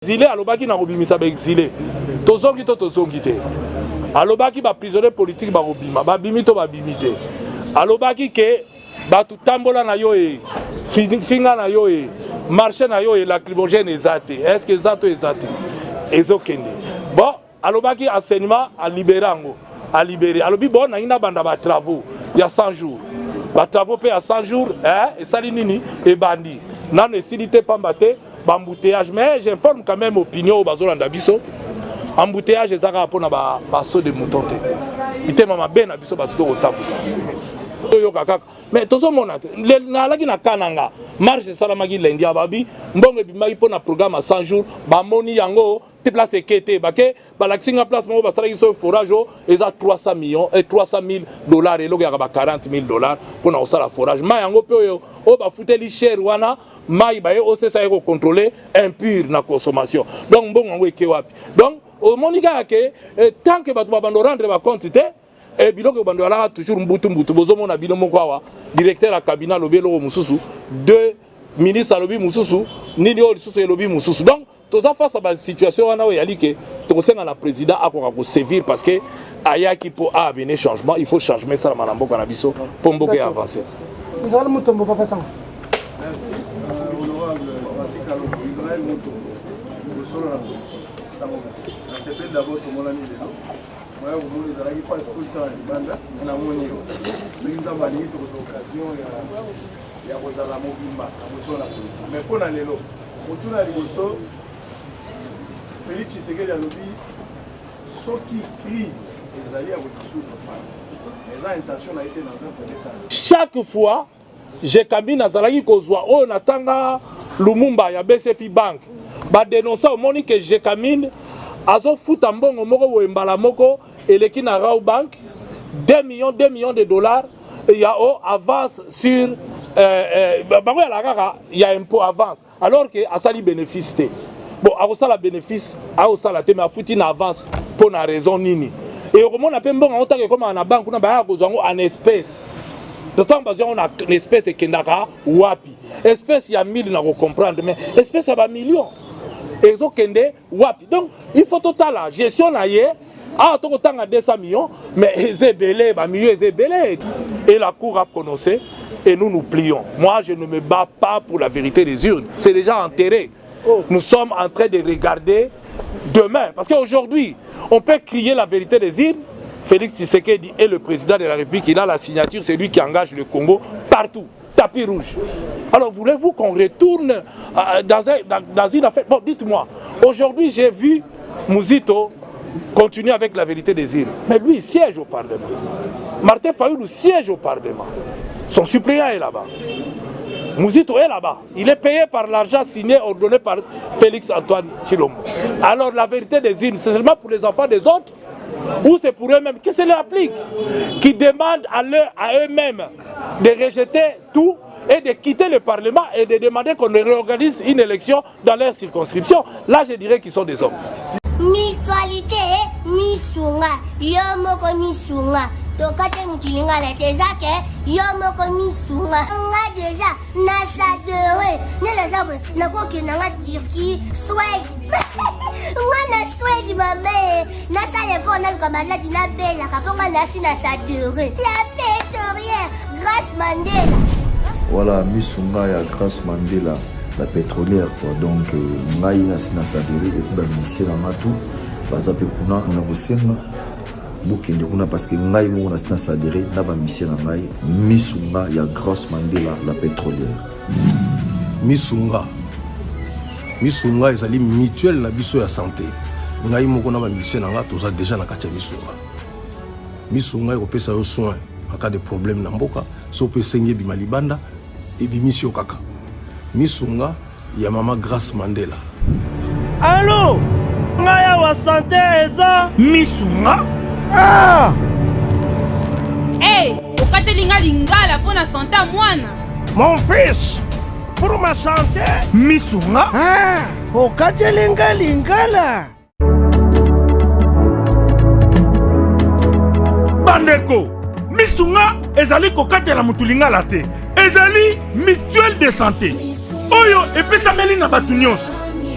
Exilé alobaki na kobimisa ba exilé. Tozongi to tozongi te. Alobaki ba prisonnier politique ba kobima, ba bimi to ba bimite. Alobaki ke ba tutambola na yo e finga na yo e marché na yo e lacrymogène ezate. Est-ce que zato ezate? Ezokende. Bon, alobaki enseignement à libérango, à libérer. Alobi bon na ina banda ba travaux, il y a 100 jours. Ba travaux pe à 100 jours, hein, et sali nini et bandi. Nan esilité pambate embouteillage, mais j'informe quand même opinion au bazolanda biso. Embouteillage ezaka pona ba saut de mouton te. Ite mama ben na biso batuto kotabusa. Yo kaka. Mais tozo mona na laki na kananga. Marche salamaki lendi ababi, mbongo bimaki pona programme à 100 jours, ba moni yango te place ekete bake ba laxinga place mo ba salaki so forage eza 300 millions et 300 000 dollars et logo ya ba 40 000 dollars pona osala forage. Ma yango pe yo o ba futeli cher wana mai ba yo sesa yeko contrôler impur na consommation. Donc mbongo yango eke wapi. Donc au monika ke tant que ba bando rendre ba compte te et biloko bando ala toujours mbutu bozomo na bino moko awa directeur à cabinet lobelo mususu deux ministres lobi mususu nini o lisusu lobi mususu. Donc tous en face à la situation wana o yali ke to senga na président akoka ko servir parce que ayaki po a venir changement, il faut changer ça na mboka na biso pour mboka avancer. Nous allons mutombo papa ça. Merci. Honorable Masikalo Israël Moto. Le sol là. Ça s'appelle d'abord tout mon ami là. Moi au monde de la qui passe tout le temps banda na moni yo. Mais nous avons eu d'autres occasions ya kozala mobimba na moso na politique. Mais pour na lelo, otuna liboso Félix Tshisekedi alobi soki crise ezali ya kotisouta pas. Les intentions a été dans un premier temps. Chaque fois j'ai kambi nazalaki kozwa o natanga Lumumba ya BCFI Bank ba dénoncer au moni que j'ai kamine azo futa mbongo moko wembala moko eleki na Rao Bank 2 millions de dollars et ya o avance sur bango ya la kaka ya impôt avance alors que asali bénéfice te. Bon akosala bénéfice akosala te mais afuti na avance pour na raison nini et au moment na pe mbongo otake comme na banque na ba kozango en espèce. D'autant que on a une espèce qui n'a pas wapi. Espèce il y a 1000 na comprendre mais espèce il y a millions. Et zo kende wapi. Donc il faut total la gestion na yé ah to tanga 200 millions mais ezebele ba milieu ezebele et la cour a prononcé et nous nous plions. Moi je ne me bats pas pour la vérité des urnes, c'est déjà enterré. Nous sommes en train de regarder demain parce qu'aujourd'hui on peut crier la vérité des urnes. Félix Tshisekedi est le président de la République, il a la signature, c'est lui qui engage le Congo partout, tapis rouge. Alors voulez-vous qu'on retourne dans une affaire? Bon, dites-moi, aujourd'hui j'ai vu Mouzito continuer avec la vérité des îles, mais lui il siège au Parlement. Martin Fayoulou siège au Parlement. Son suppléant est là-bas. Mouzito est là-bas. Il est payé par l'argent signé, ordonné par Félix Antoine Tshilombo. Alors la vérité des îles, c'est seulement pour les enfants des autres ou c'est pour eux-mêmes qui se l'appliquent, qui demandent à eux-mêmes de rejeter tout et de quitter le Parlement et de demander qu'on réorganise une élection dans leur circonscription. Là, je dirais qu'ils sont des hommes. Mutualité, misunga, yomoko misunga. Tokate mutilinga la tezake, yomoko misunga. Nga déjà, nasadere, ne la sabre, nakoki nanga Turquie, Suède. Nga na Suède mabe, nasa lefo na kamala dina bela, kaponga nasi nasadere. La pétrolière, Grâce Mandela. Voilà, misunga ya Grâce Mandela, la pétrolière quoi. Donc ngai nasi nasadere et puis ba misela ngatu, bazape kuna na kosenga. Bukende kuna parce que ngai mo na sadere na ba misela ngai misunga ya Grâce Mandela, la pétrolière. Misunga ezali mutuelle na biso ya santé. Ngai moko na ba misela nga toza déjà na kati ya misunga. Misunga ekopesa yo soin en cas de problème na mboka, so pe senye bima libanda et bimisio kaka. Misunga ya mama Grâce Mandela. Allô? Ngaya wa santé eza misunga? Ah! Hey, okatelinga lingala pour la santé à mwana. Mon fils, pour ma santé, misunga? Ah, okatelinga lingala. Bandeko, misunga ezali kokatela mutulingala te. Ezali mutuelle de santé. Oyo epesa meli na batu nyonso.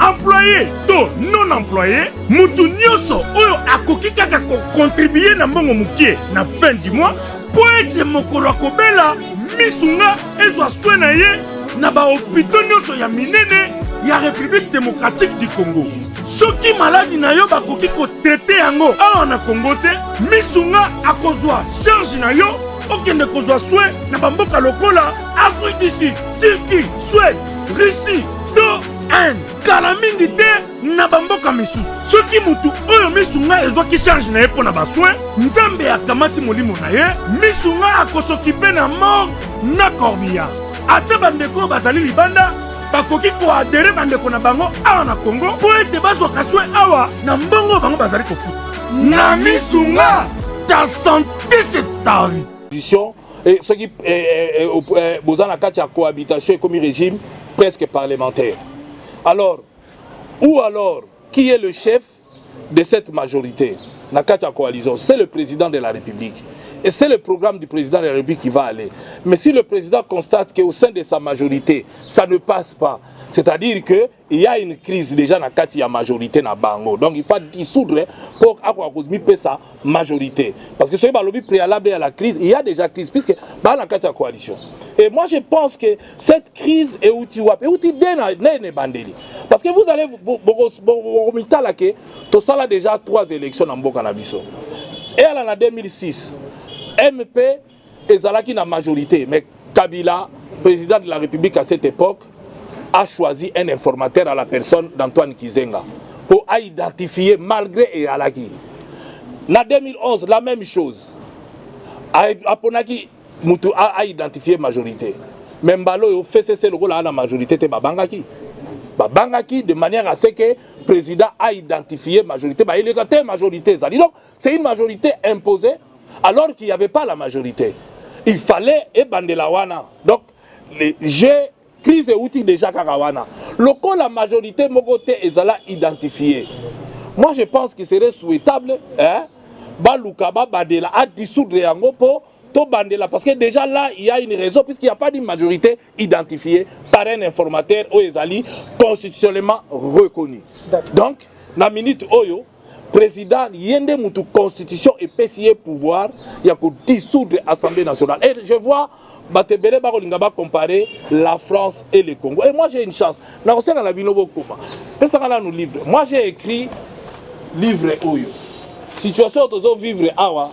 employé to non employé mutu nyonso oyo akoki kaka contribuer na mbongo mukie na fin du mois po ete mokolo akobela misunga ezwa soin na ye na bahopito nyonso ya minene ya République démocratique du Congo. Soki maladi na yo bakoki kotraite yango awa na Congo te, misunga akozwa charge na yo okende kozwa soin na bamboka lokola Afrique du Sud, Turquie, Suède, Russie, to Inde. Kala mingi te na bamboka misusu. Soki mutu oyo misunga ezwaki charge na ye mpo na basoin, nzambe akamati molimo na ye, misunga akosokipe na mort na corbillard. Ate bandeko bazali libanda bakoki koadere bandeko na bango awa na Congo po ete bazwaka soin awa na mbongo bango bazali kofuta. Na misunga ta santé c'est ta vie. Et ce qui besoin de la cohabitation comme régime presque parlementaire. Alors, qui est le chef de cette majorité? La coalition, c'est le président de la République. Et c'est le programme du président de la République qui va aller. Mais si le président constate qu'au sein de sa majorité, ça ne passe pas, c'est-à-dire qu'il y a une crise déjà dans la majorité dans Bango. Donc il faut dissoudre pour avoir sa majorité. Parce que ce qui est le préalable à la crise, il y a déjà crise, puisque dans la coalition. Et moi je pense que cette crise est outil bandeli. Parce que vous allez vous avez déjà 3 élections dans Bokanabiso. Et en 2006, MP et Zalaki na majorité, mais Kabila, président de la République à cette époque, a choisi un informateur à la personne d'Antoine Kizenga pour identifier malgré et Alaki. En 2011, la même chose. Aponaki Moutou a identifié majorité. Même Balo fait cesser le rôle à la majorité de Babangaki. Babangaki de manière à ce que le président a identifié majorité. Il est une majorité. Donc c'est une majorité imposée alors qu'il n'y avait pas la majorité. Il fallait Ebandelawana. Donc les jeux crise et outils déjà Karawana. Lorsque la majorité Mogote est identifiée. Moi je pense qu'il serait souhaitable Balukaba Badela à dissoudre Yango pour Bandela. Parce que déjà là, il y a une raison, puisqu'il n'y a pas d'une majorité identifiée par un informateur ou Ezali constitutionnellement reconnu. Donc, la minute Oyo, président, Yende Moutou constitution et PCA pouvoir, il y a pour dissoudre l'Assemblée nationale. Et je vois Batebele Barolingaba comparer la France et le Congo. Et moi j'ai une chance. Moi j'ai écrit livre Oyo. Situation de vivre Awa.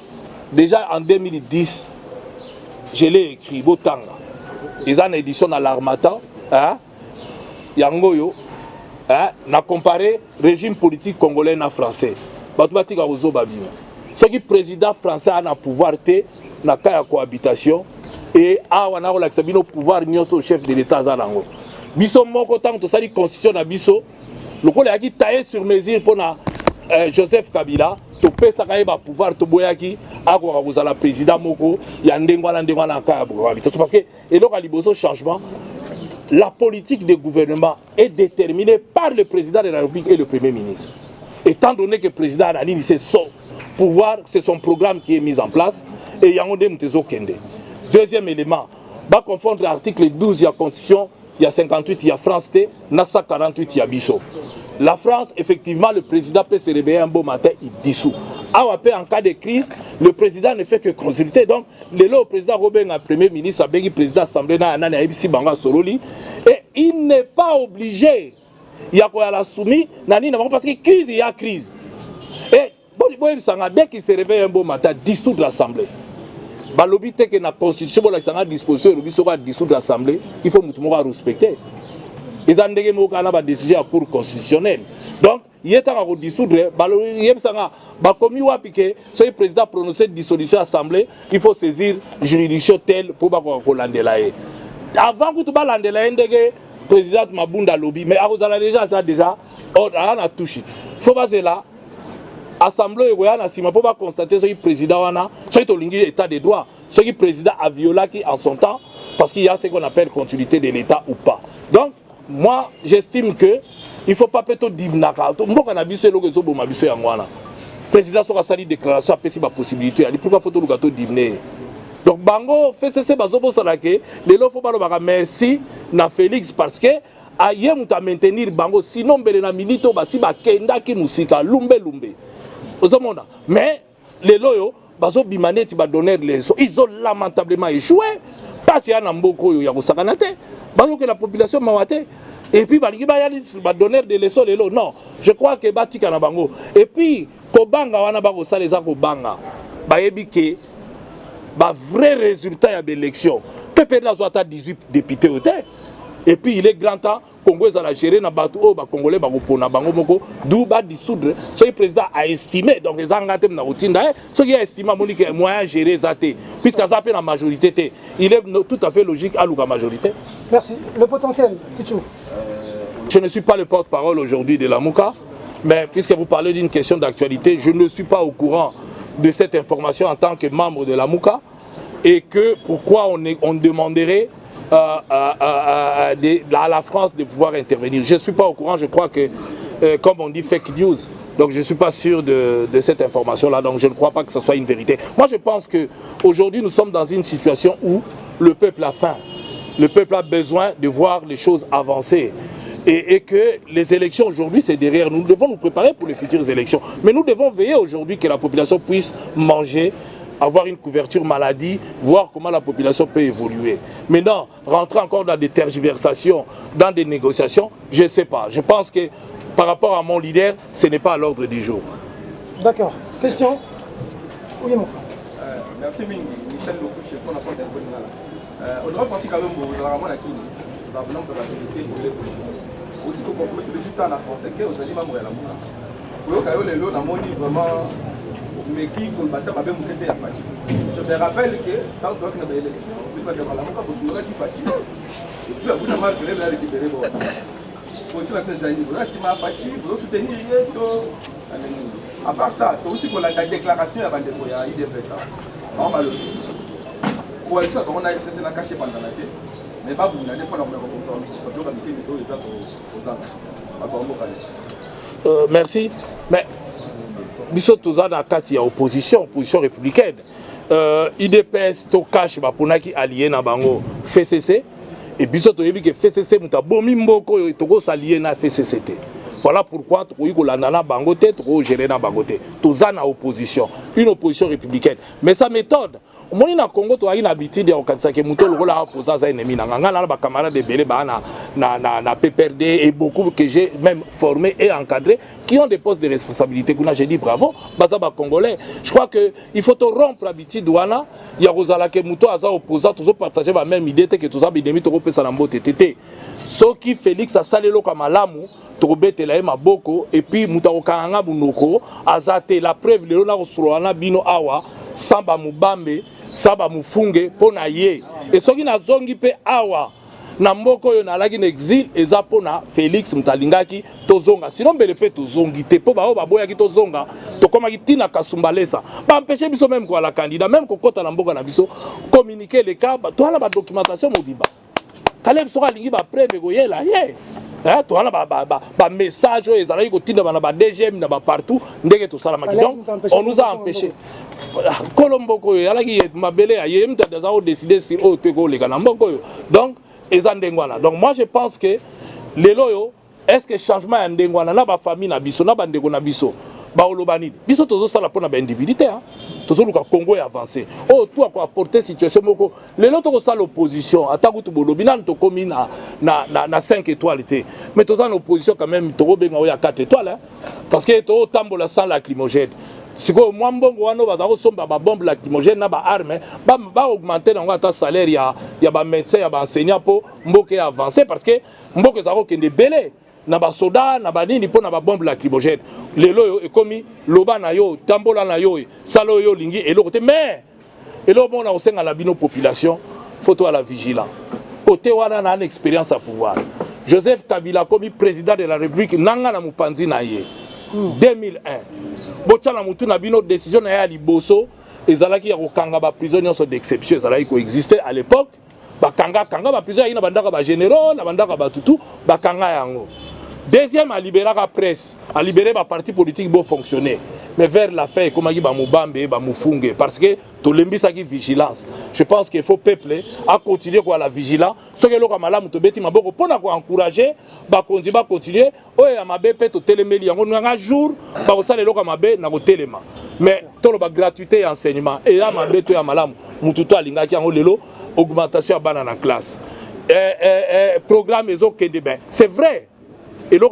Déjà en 2010, je l'ai écrit, Botanga. Ils ont une édition dans l'Armatan, Yangoyo, n'a comparé régime politique congolais et français. Ce qui est président français a un pouvoir na la cohabitation et a un pouvoir au chef de l'État. Biso moko tant que ça dit constitution na biso, le col a qui taillé sur mesure pour Joseph Kabila. Topé ça va pouvoir to boyaki ako vous la président moko ya ndengwana na ka parce que et donc à liboso changement la politique de gouvernement est déterminée par le président de la République et le premier ministre. Étant donné que le président Anani c'est son pouvoir, c'est son programme qui est mis en place et yangonde mtezo kende. Deuxième élément, va confondre l'article 12 de la Constitution, il y a 58 il y a France T, Nassa 48 il y a Bisso. La France, effectivement, le président peut se réveiller un beau matin, il dissout. En cas de crise, le président ne fait que consulter. Donc, le président Robin, le premier ministre, le président de l'Assemblée, et il n'est pas obligé. Il y a quoi à la soumise, parce que crise, il y a crise. Et dès qu'il se réveille un beau matin, dissout l'Assemblée. L'objet que la Constitution, la disposition, dissoudre l'Assemblée, il faut nous respecter. Ils ont des décisions à cour constitutionnelle. Donc, il est en train de dissoudre. Si le président prononce une dissolution de l'Assemblée, il faut saisir la juridiction telle pour que l'Andelaye. Avant que tu l'Andelaye, le président Mabunda lobby, mais déjà, ça déjà, on a touché. Il faut passer là. L'Assemblée pour constater que le président a l'état de droit, ce que le président a violé en son temps, parce qu'il y a ce qu'on appelle continuité de l'État ou pas. Donc, moi, j'estime que il ne faut pas peut-être dire le président sera sali déclaration après si ma possibilité. Pourquoi faut-il le dire? Donc, Bango fait cesser Bazobo Salake. Les lots faut pas le merci na Félix parce que aye mutu a maintenir bango sinon mbele na milito basi bakendaki musika lumbe ozomona mais lelo yo bazo bimaneti ba donner les ils ont lamentablement échoué parce ya na mboko yo ya kosakana te bazo que la population mawate et puis balingi ba yali ba donner des leçons lelo non je crois que batika na bango et puis kobanga wana ba kosala eza kobanga bayebi ke ba vrai résultat ya l'élection PPR na zwata 18 députés au terre. Et puis il est grand temps Congo est à la gérer na bateau oh ba congolais ba kopona bango moko d'où ba dissoudre ce le président a estimé donc les engatem na routine ce qui a estimé monique moyen gérer zaté puisque ça fait la majorité il est tout à fait logique à la majorité. Merci. Le potentiel Kichou. Je ne suis pas le porte-parole aujourd'hui de la Mouka, mais puisque vous parlez d'une question d'actualité, je ne suis pas au courant de cette information en tant que membre de la Mouka et que pourquoi on demanderait à la France de pouvoir intervenir. Je ne suis pas au courant, je crois que, comme on dit, fake news. Donc je ne suis pas sûr de cette information-là, donc je ne crois pas que ce soit une vérité. Moi je pense qu'aujourd'hui nous sommes dans une situation où le peuple a faim. Le peuple a besoin de voir les choses avancer. Et que les élections aujourd'hui c'est derrière nous. Nous devons nous préparer pour les futures élections. Mais nous devons veiller aujourd'hui que la population puisse manger, avoir une couverture maladie, voir comment la population peut évoluer. Maintenant, rentrer encore dans des tergiversations, dans des négociations, je ne sais pas. Je pense que par rapport à mon leader, ce n'est pas à l'ordre du jour. D'accord. Question? Oui, mon frère. Merci, Michel Lokouche, pour la porte on doit penser quand même que vous avez vraiment la Kini. Nous avons de la vérité pour les politiques. Vous dites que vous pouvez les résultats en français, que vous allez m'amour à la moula. Vous avez le lot, on a vraiment. Mais qui pour le bâtiment avait montré la partie. Je me rappelle que quand on a une élection, on va dire la moula pour soulever qui fatigue. Et puis à bout de mal, vous allez récupérer vos. Pour aussi la thèse d'année, vous avez si ma fatigue, vous soutenir à part ça, tu as aussi pour la déclaration avant de voir, il devrait ça. On va le faire. Coalition, on a essayé de la cacher pendant la tête. Mais pas vous n'allez pas la remettre comme ça. Merci. Mais biso toza na kati ya opposition républicaine. IDPS to cache ba ponaki allié na bango FCC et biso to yebi que FCC muta bomi mboko to ko s'allier na FCCT. Voilà pourquoi tu ko landa na bango te to gérer na bango te. Toza na opposition, une opposition républicaine. Mais sa méthode Moni na Congo to a une habitude ya okanisa ke muto lokola opposa za ennemi na nganga na ba camarades de belé ba na PPRD et beaucoup que j'ai même formé et encadré qui ont des postes de responsabilité kuna j'ai dit bravo baza ba congolais. Je crois que il faut rompre l'habitude wana ya kozala ke muto aza opposant toujours partager ba même idée que toza bidemi to pesa na mbote tete. Soki Félix a salelo ka malamu tobetela ye maboko et puis mutakokanga bunoko azate la preuve lelo na kosoloana bino awa samba mubambe saba mufunge pona ye et soki na zongi pe awa na mboko yo na laki na exil eza pona Félix mutalingaki tozonga sinon mbele pe tozongi te po bao baboyaki tozonga tokomaki tina kasumbalesa ba empêcher biso même ko la candidat même ko kota na mboka na biso communiquer les cas to ala ba documentation modiba Kaleb sera lingi ba preuve go yela ye tu as ba message ezalaki kotinda bana ba DGM na ba partout ndenge to sala maki donc on nous a empêché Colombo ko yalaki mabele aye mta daza o décider sur o te ko le kana mboko yo donc ezandengwana donc moi je pense que lelo yo est-ce que changement ya ndengwana na ba famille na biso na ba ndeko na biso ba olobani biso tozo sala pona ba individualité hein tozo luka Congo est avancé oh toi quoi apporter situation moko lelo to ko sala opposition ataku to bolobi nan to komi na 5 étoiles té mais tozo en opposition quand même to benga o ya 4 étoiles hein parce que to tambola sans lacrymogène siko mwambongo wano bazako somba ba bombe lacrymogène na ba arme ba augmenter na ngata salaire ya ba médecin ya ba enseignant po mboke avancer parce que mboke zako kende belé na ba soda na ba nini po na ba bombe lacrymogène lelo yo ekomi loba na yo tambola na yo salo yo lingi eloko te mais elo bona osenga la bino population photo à la vigilant côté wana na expérience à pouvoir Joseph Kabila comme président de la République nanga na mupanzi na ye 2001 botala mutu na bino décision na ya liboso ezalaki ya kokanga ba prisonniers d'exception ezalaki ko exister à l'époque bakanga ba prisonniers na bandaka ba généraux na bandaka ba tutu bakanga yango Deuxième, à libérer la presse, à libérer les partis politiques pour fonctionner. Mais vers la fin, comme il y a Moubambe, parce que tout le monde a vigilance. Je pense qu'il faut peuple à continuer à la vigilance. Ce que l'on a malade, pour encourager, continuer. Un jour, mais tout le gratuité et enseignement. Et là, augmentation à la classe. Programme c'est vrai. Et là,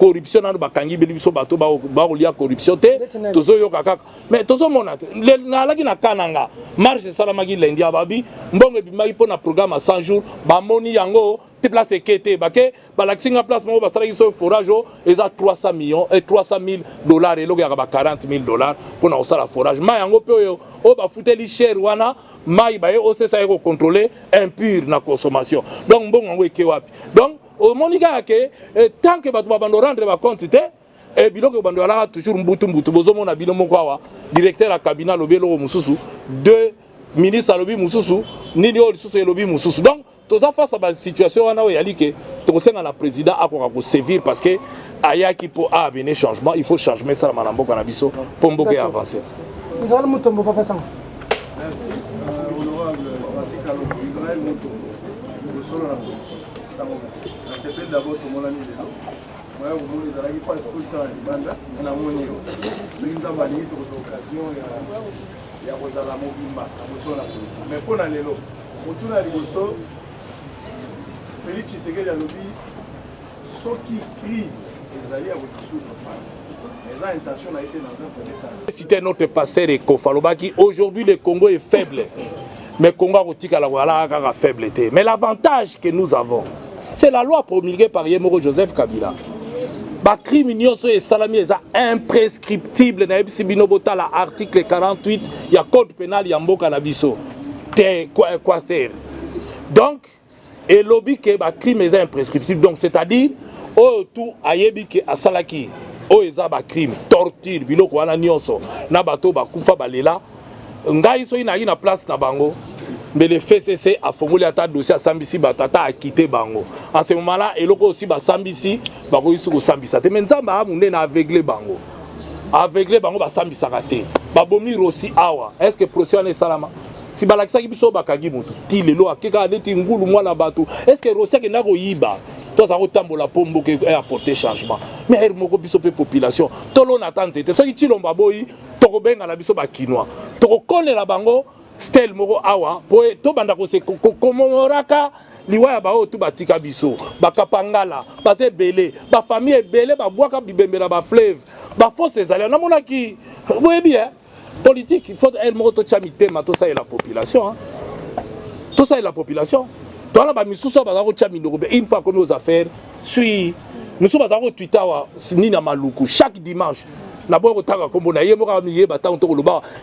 corruption dans bakangi belibiso bato ba olia corruption te tozo yo kaka mais tozo mona na laki na kananga marche salamaki lendi ababi mbongo bimaki pona programme à 100 jours ba moni yango te place ekete bake ba laxinga place mo ba salaki so forage eza 300 millions et 300 000 dollars et logo ya ba 40 000 dollars pona osala forage ma yango pe oyo o ba futeli cher wana mai ba yo osesa eko contrôler impur na consommation donc mbongo yango eke wapi donc au Monica tant que tu vas rendre compte et biloko que bando ala toujours mbutu bozomo na bino moko directeur à cabinet lobelo mususu deux ministres lobi mususu nini o lisusu lobi mususu donc toza face à la situation wana o yali ke to senga na président akoka ko sévir parce que ayaki po a venir changement il faut changer ça na mboka na biso pour mboka avancer. Nous allons mutombo papa sang. Merci honorable Francis Kalongo Israël Mutombo le solo la c'est d'abord tout le monde a mis dedans. Moi, vous voulez dans la vie, pas tout le temps, on a mon niveau. Mais nous avons des occasions, il y a Rosala Mobimba, mais pour l'aller là, pour tout l'aller au Félix Tshisekedi a lobby, ceux qui crise, ils allaient avec dissoudre. Les intentions a été dans un premier temps. C'était notre pasteur Ekofalobaki. Aujourd'hui, le Congo est faible. Mais le Congo est faible. Mais l'avantage que nous avons, c'est la loi promulguée par Yemoro Joseph Kabila. Les crimes sont imprescriptibles. Dans l'article 48, il y a le code pénal, il y a Mboka Nabiso. Donc, et lobby que les crimes sont imprescriptibles. Donc, c'est-à-dire, tout ayebi que asalaki, eza ba crime, torture, biloko wana nyonso, na bato ba kufa balela. Ngai so ina na place na bango. Mais le FCC a formulé un dossier à Sambisi, Batata a quitté Bango. En ce moment-là, il y a aussi Sambisi, Bango Isuko Sambisa. Mais Nzamba a aveuglé Bango. Aveuglé Bango, Sambisa raté. Babomi aussi Awa. Est-ce que procès est salama? Si Balaksa Gibiso Bakagi Mutu, Tilelo, Akeka, Netingulu, Mwana Batu, est-ce que Rosia Kenago Yiba, toi ça retombe la pombe qui a apporté changement? Mais elle m'a dit que la population, tout le monde attend, c'est ce qui est le Baboyi, Toroben à la Biso Bakinois. Torokone la Bango. Stel moko awa po to banda ko se komoraka liwa ba o to batika biso bakapangala base belé ba famille belé ba boaka bibembera ba fleuve ba force ezali na mona ki boye bien politique il faut elle moko to chamité ma to ça et la population hein. Tout ça et la population to la ba misuso ba ko chamino une fois comme aux affaires suis nous sommes à Twitter ni na maluku chaque dimanche. D'abord,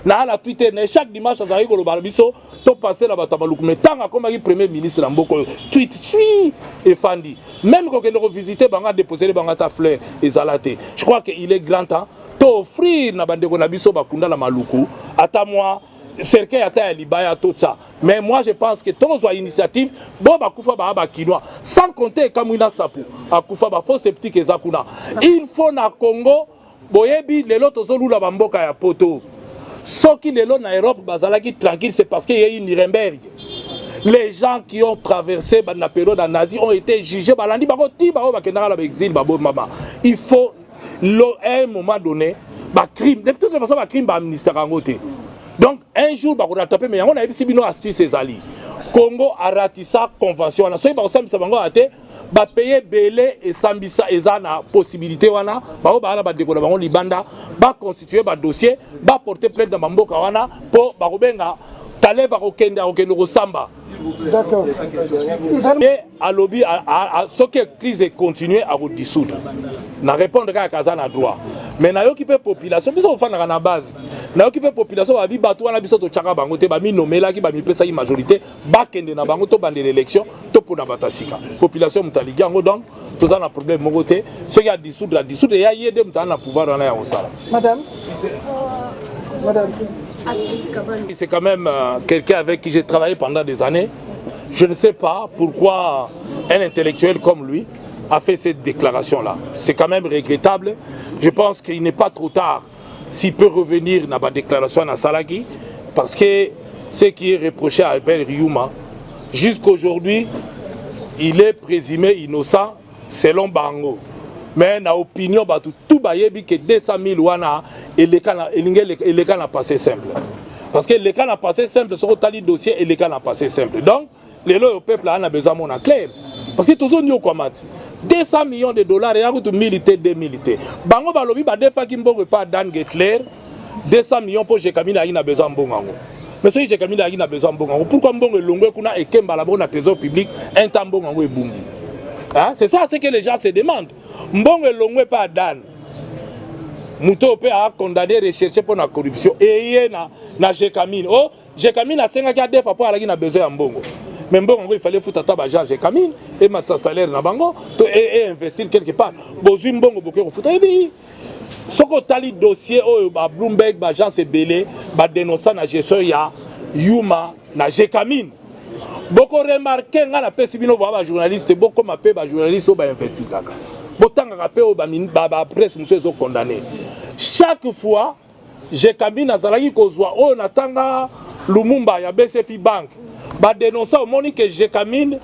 na la Twitter, chaque dimanche, to passer la batabaloukou. Mais tant que le premier ministre Lamboko tweet suit et Fandi, même quand on revisite, on a déposé les bangata fleurs et zalaté. Je crois qu'il est grand temps d'offrir na bande konabiso bakunda la maluku. Ata moi, cercle ata libaya tocha. Mais moi, je pense que tous les initiatives, bon bakufa ba bakinois, sans compter Kamina Sapu, akufa ba faux sceptique et zakuna. Il faut na Congo. Boyebi lelo tozolula bamboka ya poto. Soki lelo na Europe bazalaki tranquille, c'est parce qu'il y a eu Nuremberg. Les gens qui ont traversé la période nazie ont été jugés. Il faut à un moment donné, crime. De toute façon, crime va ministère en côté. Donc un jour, on a tapé, mais on a eu Sibino Asti ses alliés. Congo a ratifié la convention. On a ba payer belé et sambisa ezana possibilité wana ba ba ba décoller ba libanda ba constituer ba dossier ba porter plainte dans mboka wana pour ba robenga taleva kokenda okendo samba. D'accord. Et à lobby à ce que crise continue à vous dissoudre. Na répondre à Kazana droit. Mais na occuper population biso ofana na base. Na occuper population ba bi bato wana biso to chaka bango te ba mi nomela ki ba mi pesa yi majorité ba kende na bango to bande l'élection to pona batasika. Population mutaligi yango donc tous un problème mon côté ce qui a dissoudre il y a yé de mutana pouvoir on a au sala. Madame. C'est quand même quelqu'un avec qui j'ai travaillé pendant des années. Je ne sais pas pourquoi un intellectuel comme lui a fait cette déclaration-là. C'est quand même regrettable. Je pense qu'il n'est pas trop tard s'il peut revenir dans la déclaration à Salaki, parce que ce qui est reproché à Albert Riouma, jusqu'aujourd'hui, il est présumé innocent selon Bango. Mais dans l'opinion, tout bayebi que 200 000 wana et les cas n'a passé simple. Parce que les cas n'a passé simple, sur le dossier et les cas n'a passé simple. Donc, les lois au peuple a besoin de clair. Parce que tout le monde comment 200 millions de dollars et un militaire, des militaires. Bango balobi ba defa ki mbongo pas Dan Getler 200 millions pour Jekamina a besoin de bongo. Mais si Jekamina a besoin de bongo, pourquoi mbongo longue kuna ekemba la bonne trésor public un temps bongo e bungi. Hein? C'est ça ce que les gens se demandent. Mbongo longue pas Dan. Mouto pe a condamné recherché pour la corruption et na Jekamina. Oh, Jekamina a 5 ans defa pour a besoin de mbongo. Mais bon, il fallait foutre à table Jean Camille et mettre sa salaire dans bango et investir quelque part. Bozum bongo beaucoup foutre. Et bien, ce qu'on a le dossier au Bloomberg, l'agence Belé, dénonçant la gestion ya Yuma na Jekamine. Beaucoup remarqué nga la pesibino ba journaliste, beaucoup m'appelle ba journaliste au ba investigateur. Beaucoup rappel au ba presse monsieur sont condamnés. Chaque fois, Jekamine azalaki kozwa o natanga Lumumba ya BCFI Bank. Ba dénoncer au monde que Jekamine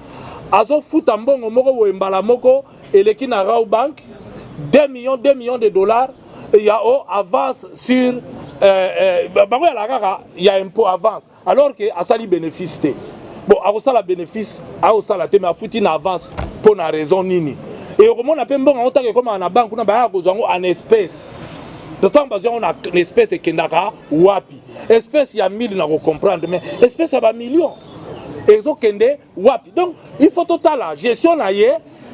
azo futa mbongo moko wembala moko eleki na Rao Bank 2 millions de dollars et ya o avance sur bango ya la kaka ya impôt avance alors que asali bénéfice té bon akosala bénéfice akosala té mais afuti na avance pour na raison nini et au moment na pe mbongo otake comme na banque na ba kozango en espèce. D'autant que on a une espèce qui est wapi. Espèce il y a 1000 na comprendre mais espèce il y a millions. Et ils ont kende wapi. Donc il faut total la gestion na yé.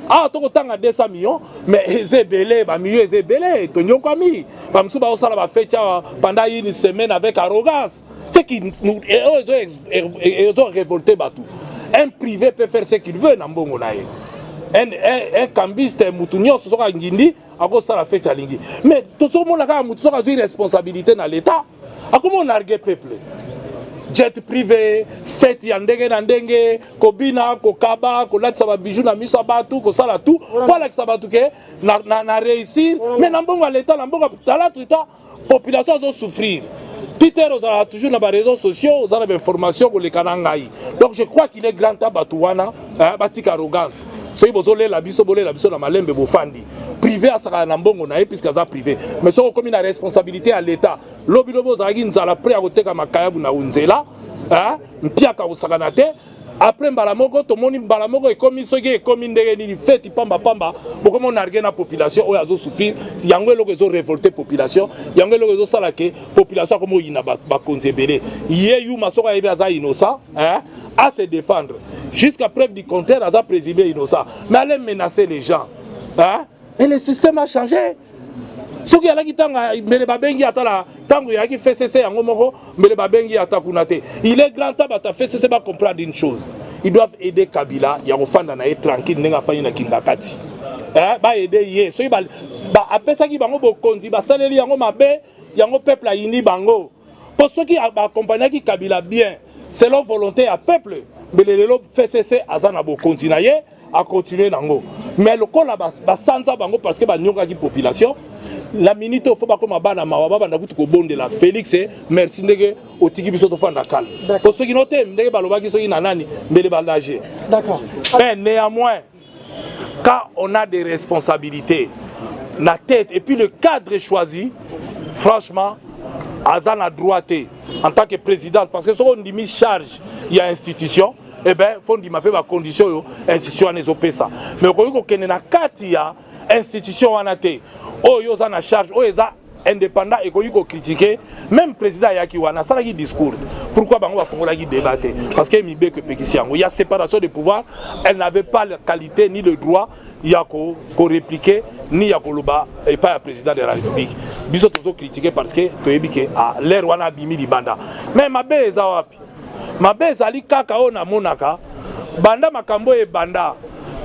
Ah to kotanga 200 millions mais ezebele ba millions ezebele tonyo kwami. Ba msuba osala ba fête pendant une semaine avec arrogance. C'est qui nous ils ont révolté batou. Un privé peut faire ce qu'il veut na mbongo na yé. Un cambiste moutounio ce sera ngindi ako sala fête à lingi mais tout ce monde là mutu sera une responsabilité dans l'état a comment narguer peuple jet privé fête ya ndenge na ndenge kobina kokaba kolatsa ba bijou na miso batu ko sala tout pas la sabatu ke na réussir mais na mbongo l'état na mbongo la population va souffrir. Peter a toujours dans les réseaux sociaux, vous avez des informations pour les Kanangaï. Donc je crois qu'il est grand temps Batouana, batik arrogance. Si vous avez la biso, la malembe bofandi. Privé à Saranambongo nae puisque ça privé. Mais si vous avez une responsabilité à l'État, l'obilobo zagi nzala prêt à côté comme Kayabu na unzela, mpiaka usaganate. Après Mbalamoko, tout le monde Mbalamoko est comme il comme une fête, pamba. Beaucoup on a la population, on a souffert. Il y a des révolté population, il y a des salake population comme il n'a pas conzébélé. Il y a eu ma soeur innocent, à se défendre. Jusqu'à preuve du contraire, à présumé innocent. Mais allez menacer les gens. Et le système a changé. Ce qui est là, il est grand temps de faire ceci pour comprendre une chose. Ils doivent aider Kabila, il y a des tranquille, il y a des Kingakati. Bah aider hier. So après ça qui va nous conduire, bah ça les liens mabé, il y a un peuple à ini bango. Pour ceux qui accompagnent qui Kabila bien, c'est leur volonté à peuple. Mais les lobes fait cesser à Zanabo continuer à continuer nango. Mais le col là-bas, sans ça bango parce que bah nous qui population. La minute il faut pas comme abana mawaba na kutu ko bonde la Félix merci ndege otiki biso to fanda kal pour ceux qui notent ndege baloba ki so ina nani mbele balager. D'accord. Mais néanmoins quand on a des responsabilités la tête et puis le cadre est choisi franchement Azan a droité en tant que président parce que si on dit mise charge il y a institution eh ben faut dire ma peu ma condition institution les opesa mais ko kene na kati ya institution wanate oh yo za na charge oh eza indépendant et ko critiquer même président yaki wana ça qui discours pourquoi bango ba fongola qui débattre parce que mibe que pekisiango il y a séparation des pouvoirs elle n'avait pas la qualité ni le droit yako ko répliquer ni yako loba et pas le président de la République biso tozo critiquer parce que to yebike à l'air wana bimi libanda mais mabe eza wapi mabe ezali kaka ona monaka banda makambo e banda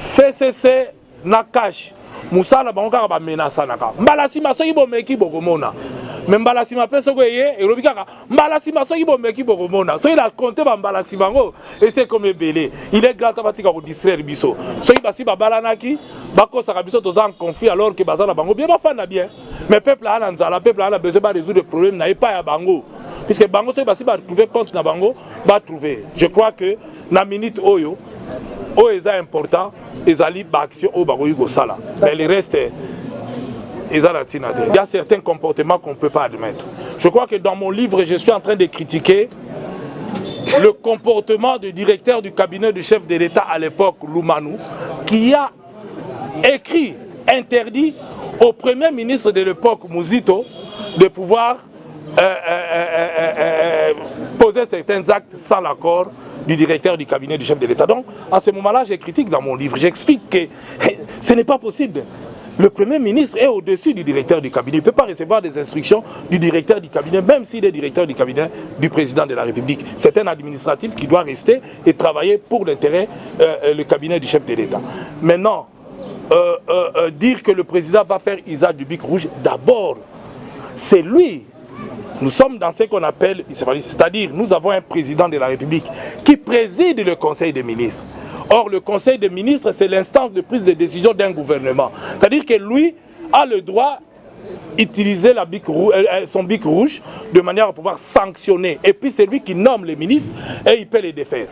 FCC na cash musala bango kaka ba menace naka mbala sima soki bomeki bokomona mais mbalasima pe soko ye et lobikaka mbalasima soki bomeki bokomona soki la compter ba mbalasima ngo et c'est comme belé il est grand tabatika ko distraire biso soki basi babalanaki bakosaka biso toza en conflit alors que bazala bango bien bafana bien mais peuple a nzala peuple a besoin de résoudre le problème na pas ya bango puisque bango soki basi ba trouver compte na bango ba trouver je crois que na minute oyo est important ezali ba action o ba ko sala mais le reste il y a certains comportements qu'on ne peut pas admettre. Je crois que dans mon livre, je suis en train de critiquer le comportement du directeur du cabinet du chef de l'État à l'époque, Loumanou, qui a écrit, interdit au premier ministre de l'époque, Mouzito, de pouvoir poser certains actes sans l'accord du directeur du cabinet du chef de l'État. Donc, à ce moment-là, je critique dans mon livre. J'explique que ce n'est pas possible. Le Premier ministre est au-dessus du directeur du cabinet. Il ne peut pas recevoir des instructions du directeur du cabinet, même s'il est directeur du cabinet du président de la République. C'est un administratif qui doit rester et travailler pour l'intérêt du cabinet du chef de l'État. Maintenant, dire que le président va faire usage du bic rouge, d'abord, c'est lui. Nous sommes dans ce qu'on appelle, c'est-à-dire nous avons un président de la République qui préside le Conseil des ministres. Or, le Conseil des ministres, c'est l'instance de prise de décision d'un gouvernement. C'est-à-dire que lui a le droit d'utiliser son bic rouge de manière à pouvoir sanctionner. Et puis, c'est lui qui nomme les ministres et il peut les défaire.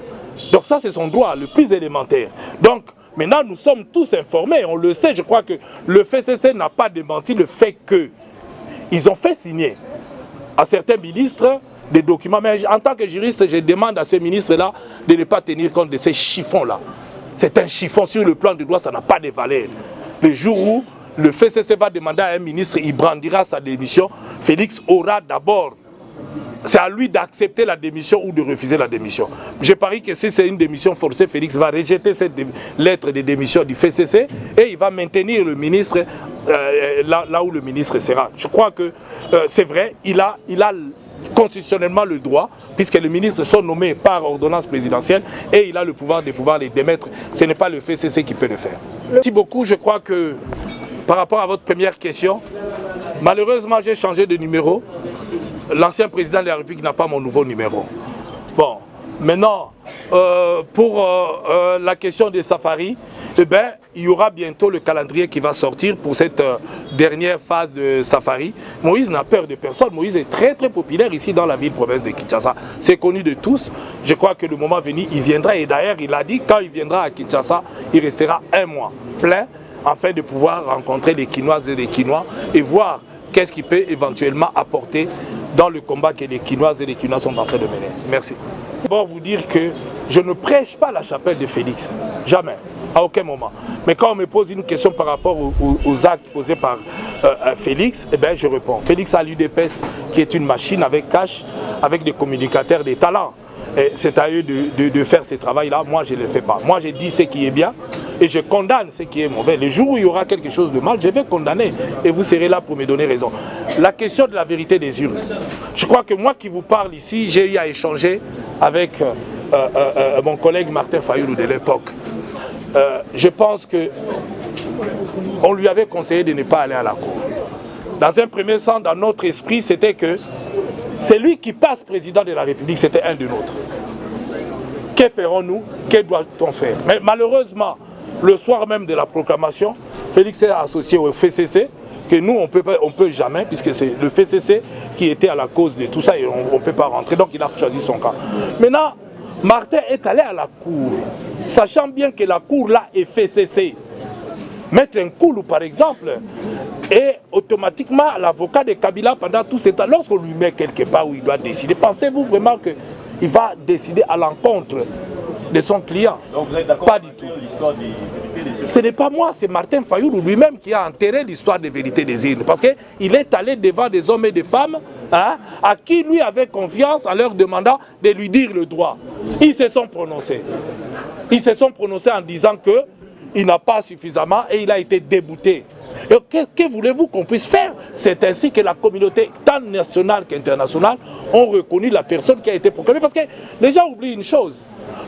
Donc ça, c'est son droit, le plus élémentaire. Donc, maintenant, nous sommes tous informés. On le sait, je crois que le FCC n'a pas démenti le fait qu'ils ont fait signer à certains ministres des documents, mais en tant que juriste, je demande à ces ministres-là de ne pas tenir compte de ces chiffons-là. C'est un chiffon sur le plan du droit, ça n'a pas de valeur. Le jour où le FCC va demander à un ministre, il brandira sa démission, Félix aura d'abord, c'est à lui d'accepter la démission ou de refuser la démission. Je parie que si c'est une démission forcée, Félix va rejeter cette lettre de démission du FCC et il va maintenir le ministre là où le ministre sera. Je crois que c'est vrai, il a constitutionnellement le droit, puisque les ministres sont nommés par ordonnance présidentielle et il a le pouvoir de pouvoir les démettre. Ce n'est pas le FCC qui peut le faire. Merci beaucoup. Je crois que par rapport à votre première question, malheureusement j'ai changé de numéro. L'ancien président de la République n'a pas mon nouveau numéro. Bon, maintenant, pour la question des safaris, eh bien, il y aura bientôt le calendrier qui va sortir pour cette dernière phase de safari. Moïse n'a peur de personne. Moïse est très très populaire ici dans la ville-province de Kinshasa. C'est connu de tous. Je crois que le moment venu, il viendra. Et d'ailleurs, il a dit quand il viendra à Kinshasa, il restera un mois plein afin de pouvoir rencontrer les Kinoises et les Kinois et voir qu'est-ce qu'il peut éventuellement apporter dans le combat que les Kinoises et les Kinois sont en train de mener. Merci. D'abord vous dire que je ne prêche pas la chapelle de Félix. Jamais. À aucun moment. Mais quand on me pose une question par rapport aux actes posés par Félix, eh bien je réponds. Félix a l'UDPS qui est une machine avec cash, avec des communicateurs, des talents. C'est à eux de faire ce travail-là. Moi, je ne le fais pas. Moi, je dis ce qui est bien et je condamne ce qui est mauvais. Le jour où il y aura quelque chose de mal, je vais condamner et vous serez là pour me donner raison. La question de la vérité des urnes. Je crois que moi qui vous parle ici, j'ai eu à échanger avec mon collègue Martin Fayoulou de l'époque. Je pense qu'on lui avait conseillé de ne pas aller à la cour. Dans un premier sens, dans notre esprit, c'était que c'est lui qui passe président de la République, c'était un de nôtres. Que ferons-nous? Que doit-on faire? Mais malheureusement, le soir même de la proclamation, Félix est associé au FCC, que nous, on peut jamais, puisque c'est le FCC qui était à la cause de tout ça et on ne peut pas rentrer. Donc il a choisi son camp. Maintenant, Martin est allé à la cour, sachant bien que la cour là est FCC. Mettre un Koulou par exemple, et automatiquement l'avocat de Kabila pendant tout ce temps, lorsqu'on lui met quelque part où il doit décider, pensez-vous vraiment qu'il va décider à l'encontre de son client? Donc vous êtes d'accord? Pas du tout. L'histoire des vérités des urnes. Ce n'est pas moi, c'est Martin Fayoulou lui-même qui a enterré l'histoire des vérités des urnes. Parce qu'il est allé devant des hommes et des femmes à qui lui avait confiance en leur demandant de lui dire le droit. Ils se sont prononcés. Ils se sont prononcés en disant que il n'a pas suffisamment et il a été débouté. Et que voulez-vous qu'on puisse faire? C'est ainsi que la communauté, tant nationale qu'internationale, ont reconnu la personne qui a été proclamée. Parce que les gens oublient une chose.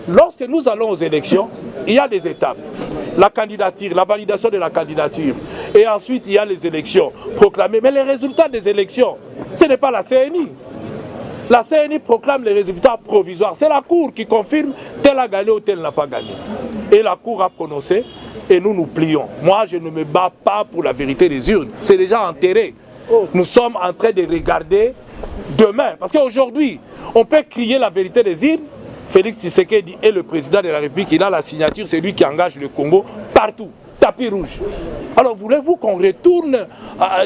Lorsque nous allons aux élections, il y a des étapes. la candidature, la validation de la candidature. Et ensuite, il y a les élections proclamées. Mais les résultats des élections, ce n'est pas la CNI. La CNI proclame les résultats provisoires. C'est la Cour qui confirme tel a gagné ou tel n'a pas gagné. Et la Cour a prononcé et nous nous plions. Moi, je ne me bats pas pour la vérité des urnes. C'est déjà enterré. Nous sommes en train de regarder demain. Parce qu'aujourd'hui, on peut crier la vérité des urnes. Félix Tshisekedi est le président de la République. Il a la signature. C'est lui qui engage le Congo partout. Tapis rouge. Alors, voulez-vous qu'on retourne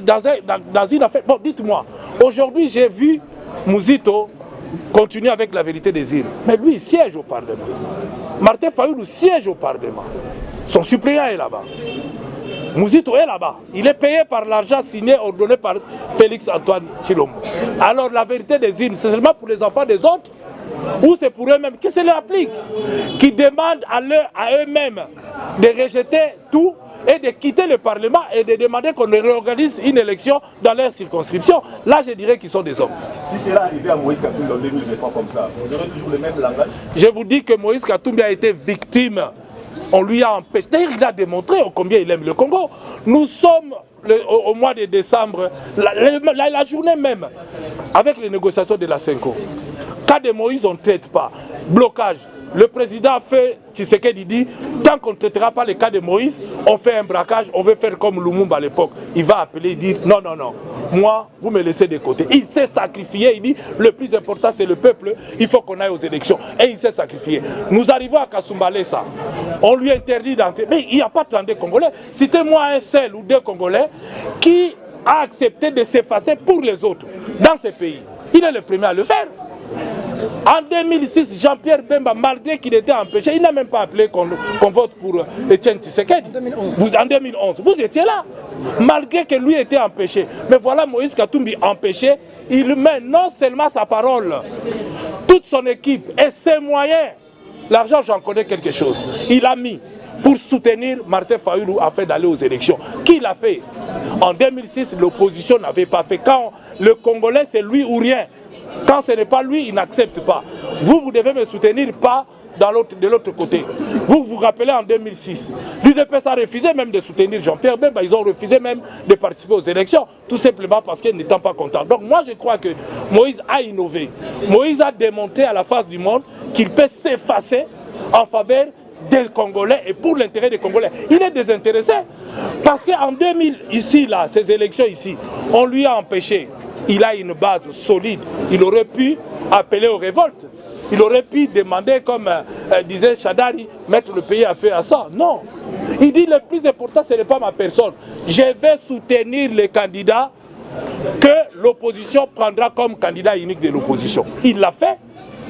dans une affaire? Bon, dites-moi. Aujourd'hui, j'ai vu Mouzito continue avec la vérité des îles. Mais lui, il siège au Parlement. Martin Fayoulou siège au Parlement. Son suppléant est là-bas. Mouzito est là-bas. Il est payé par l'argent signé, ordonné par Félix Antoine Tshilombo. Alors la vérité des îles, c'est seulement pour les enfants des autres ou c'est pour eux-mêmes qui se l'appliquent, qui demandent à eux-mêmes de rejeter tout et de quitter le Parlement et de demander qu'on réorganise une élection dans leur circonscription. Là, je dirais qu'ils sont des hommes. Si c'est là arrivé à Moïse Katumbi en 2023 comme ça, vous aurez toujours le même langage? Je vous dis que Moïse Katumbi a été victime. On lui a empêché. D'ailleurs, il a démontré combien il aime le Congo. Nous sommes au mois de décembre, la journée même, avec les négociations de la CENCO. Cas de Moïse, on ne traite pas. Blocage. Le président a fait, Tshisekedi dit, tant qu'on ne traitera pas les cas de Moïse, on fait un braquage, on veut faire comme Lumumba à l'époque. Il va appeler, il dit, non, non, non, moi, vous me laissez de côté. Il s'est sacrifié, il dit, le plus important c'est le peuple, il faut qu'on aille aux élections. Et il s'est sacrifié. Nous arrivons à Kasumbalesa, on lui interdit d'entrer. Mais il n'y a pas 32 Congolais. Citez-moi un seul ou deux Congolais qui a accepté de s'effacer pour les autres dans ces pays. Il est le premier à le faire. En 2006, Jean-Pierre Bemba, malgré qu'il était empêché, il n'a même pas appelé qu'on vote pour Etienne Tshisekedi. En 2011, vous étiez là. Malgré que lui était empêché. Mais voilà Moïse Katumbi empêché, il met non seulement sa parole, toute son équipe et ses moyens. L'argent, j'en connais quelque chose. Il a mis pour soutenir Martin Fayoulou afin d'aller aux élections. Qui l'a fait? En 2006, l'opposition n'avait pas fait. Quand le Congolais, c'est lui ou rien. Quand ce n'est pas lui, il n'accepte pas. Vous devez me soutenir, pas de l'autre côté. Vous vous rappelez en 2006, l'UDPS a refusé même de soutenir Jean-Pierre Bemba. Ils ont refusé même de participer aux élections, tout simplement parce qu'ils n'étaient pas contents. Donc moi je crois que Moïse a innové. Moïse a démontré à la face du monde qu'il peut s'effacer en faveur des Congolais et pour l'intérêt des Congolais. Il est désintéressé. Parce qu'en 2000, ici, là, ces élections ici, on lui a empêché. Il a une base solide. Il aurait pu appeler aux révoltes. Il aurait pu demander, comme disait Chadari, mettre le pays à feu à ça. Non. Il dit le plus important, ce n'est pas ma personne. Je vais soutenir les candidats que l'opposition prendra comme candidat unique de l'opposition. Il l'a fait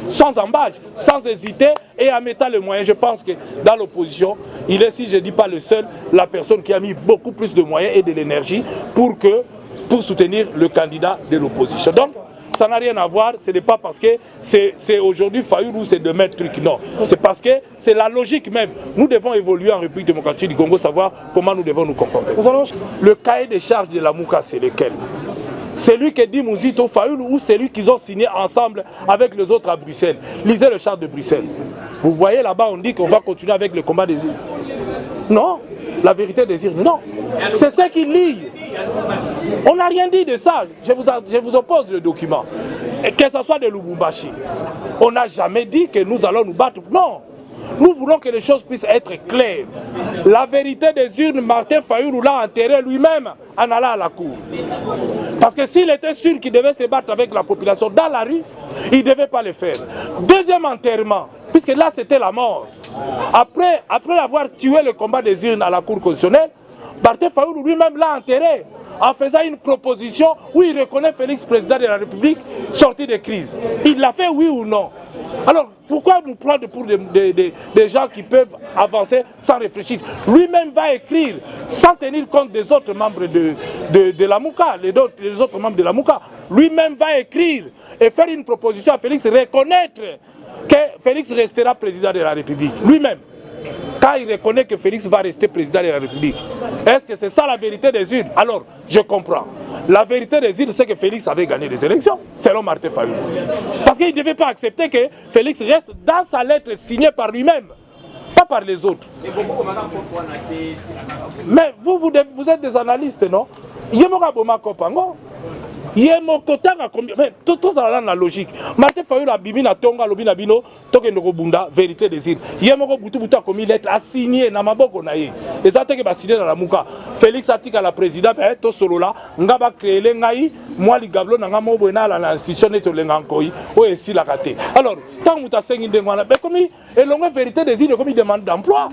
sans embâche, sans hésiter et en mettant les moyens. Je pense que dans l'opposition, il est, si je ne dis pas le seul, la personne qui a mis beaucoup plus de moyens et de l'énergie pour soutenir le candidat de l'opposition. Donc, ça n'a rien à voir, ce n'est pas parce que c'est aujourd'hui Fayoulou, c'est demain truc, non. C'est parce que c'est la logique même. Nous devons évoluer en République démocratique du Congo, savoir comment nous devons nous comporter. Le cahier des charges de la Mouka, c'est lequel? C'est lui qui dit Mouzito Fayoulou ou c'est lui qu'ils ont signé ensemble avec les autres à Bruxelles? Lisez le charte de Bruxelles. Vous voyez là-bas, on dit qu'on va continuer avec le combat des îles. Non, la vérité des îles, non. C'est ce qu'il lit. On n'a rien dit de ça. Je vous oppose le document. Et que ce soit de Lubumbashi. On n'a jamais dit que nous allons nous battre. Non. Nous voulons que les choses puissent être claires. La vérité des urnes, Martin Fayoulou l'a enterré lui-même en allant à la cour. Parce que s'il était sûr qu'il devait se battre avec la population dans la rue, il ne devait pas le faire. Deuxième enterrement, puisque là c'était la mort. Après avoir tué le combat des urnes à la cour constitutionnelle, Martin Fayoulou lui-même l'a enterré en faisant une proposition où il reconnaît Félix, président de la République, sorti de crise. Il l'a fait, oui ou non? Alors, pourquoi nous prendre pour des gens qui peuvent avancer sans réfléchir? Lui-même va écrire, sans tenir compte des autres membres de la Mouka, les autres membres de la Mouka. Lui-même va écrire et faire une proposition à Félix, reconnaître que Félix restera président de la République. Lui-même. Quand il reconnaît que Félix va rester président de la République. Est-ce que c'est ça la vérité des urnes? Alors, je comprends. La vérité des urnes, c'est que Félix avait gagné les élections, selon Martin Fayoulou. Parce qu'il ne devait pas accepter que Félix reste dans sa lettre signée par lui-même. pas par les autres. Mais vous êtes des analystes, non? Yemora Boma Kopango. Yemoko tanga combien? Mais tout ça dans la logique. Martin Fayulu a bibi na tonga lobi na bino toke ndoko bunda vérité désir. Yemoko butu butu a commis lettre a signé na maboko na ye. Et ça teke ba signé dans la muka. Félix Atika la président to solo là ngaba créer le ngai moi li gablo na ngamo boina la institution eto le ngankoi o esi la kate. Alors tant muta sengi ndengwana be komi elongo vérité désir comme demande d'emploi.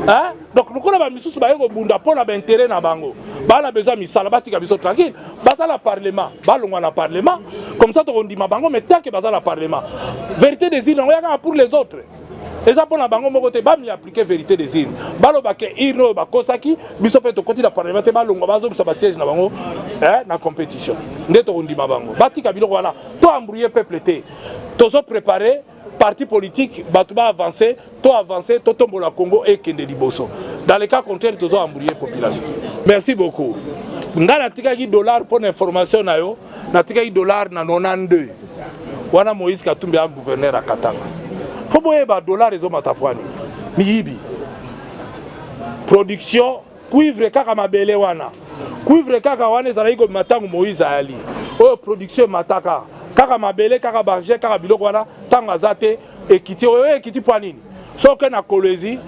Hein? Donc nous connaissons ba misusu ba yeko bunda pona ba intérêt na bango. Ba na besoin misala batika biso tranquille. Ba ça la parlement balongwa na parlement comme ça on dit ma bango mais tant que baza la parlement vérité des îles on y a pour les autres et ça pour la bango moko te ba mi appliquer vérité des îles balo ba ke ino ba kosaki biso pe to côté la parlement te balongwa bazo biso ba siège na bango na compétition ndeto on dit ma bango batika biloko wana to embrouiller peuple te tozo préparer parti politique batu ba avancer to tombola Congo et kende liboso dans le cas contraire tozo embrouiller population. Merci beaucoup. Nga natikaki dollar pour information na yo natikaki dollar na 92 wana Moïse Katumbi a gouverneur à Katanga faut boyeba dollar ezo matapwani miyibi production cuivre kaka mabele wana cuivre kaka wana ezalaki ko matango Moïse ali oyo production mataka kaka mabele kaka barge kaka biloko wana tango azate ekiti oyo ekiti po nini soki na Kolwezi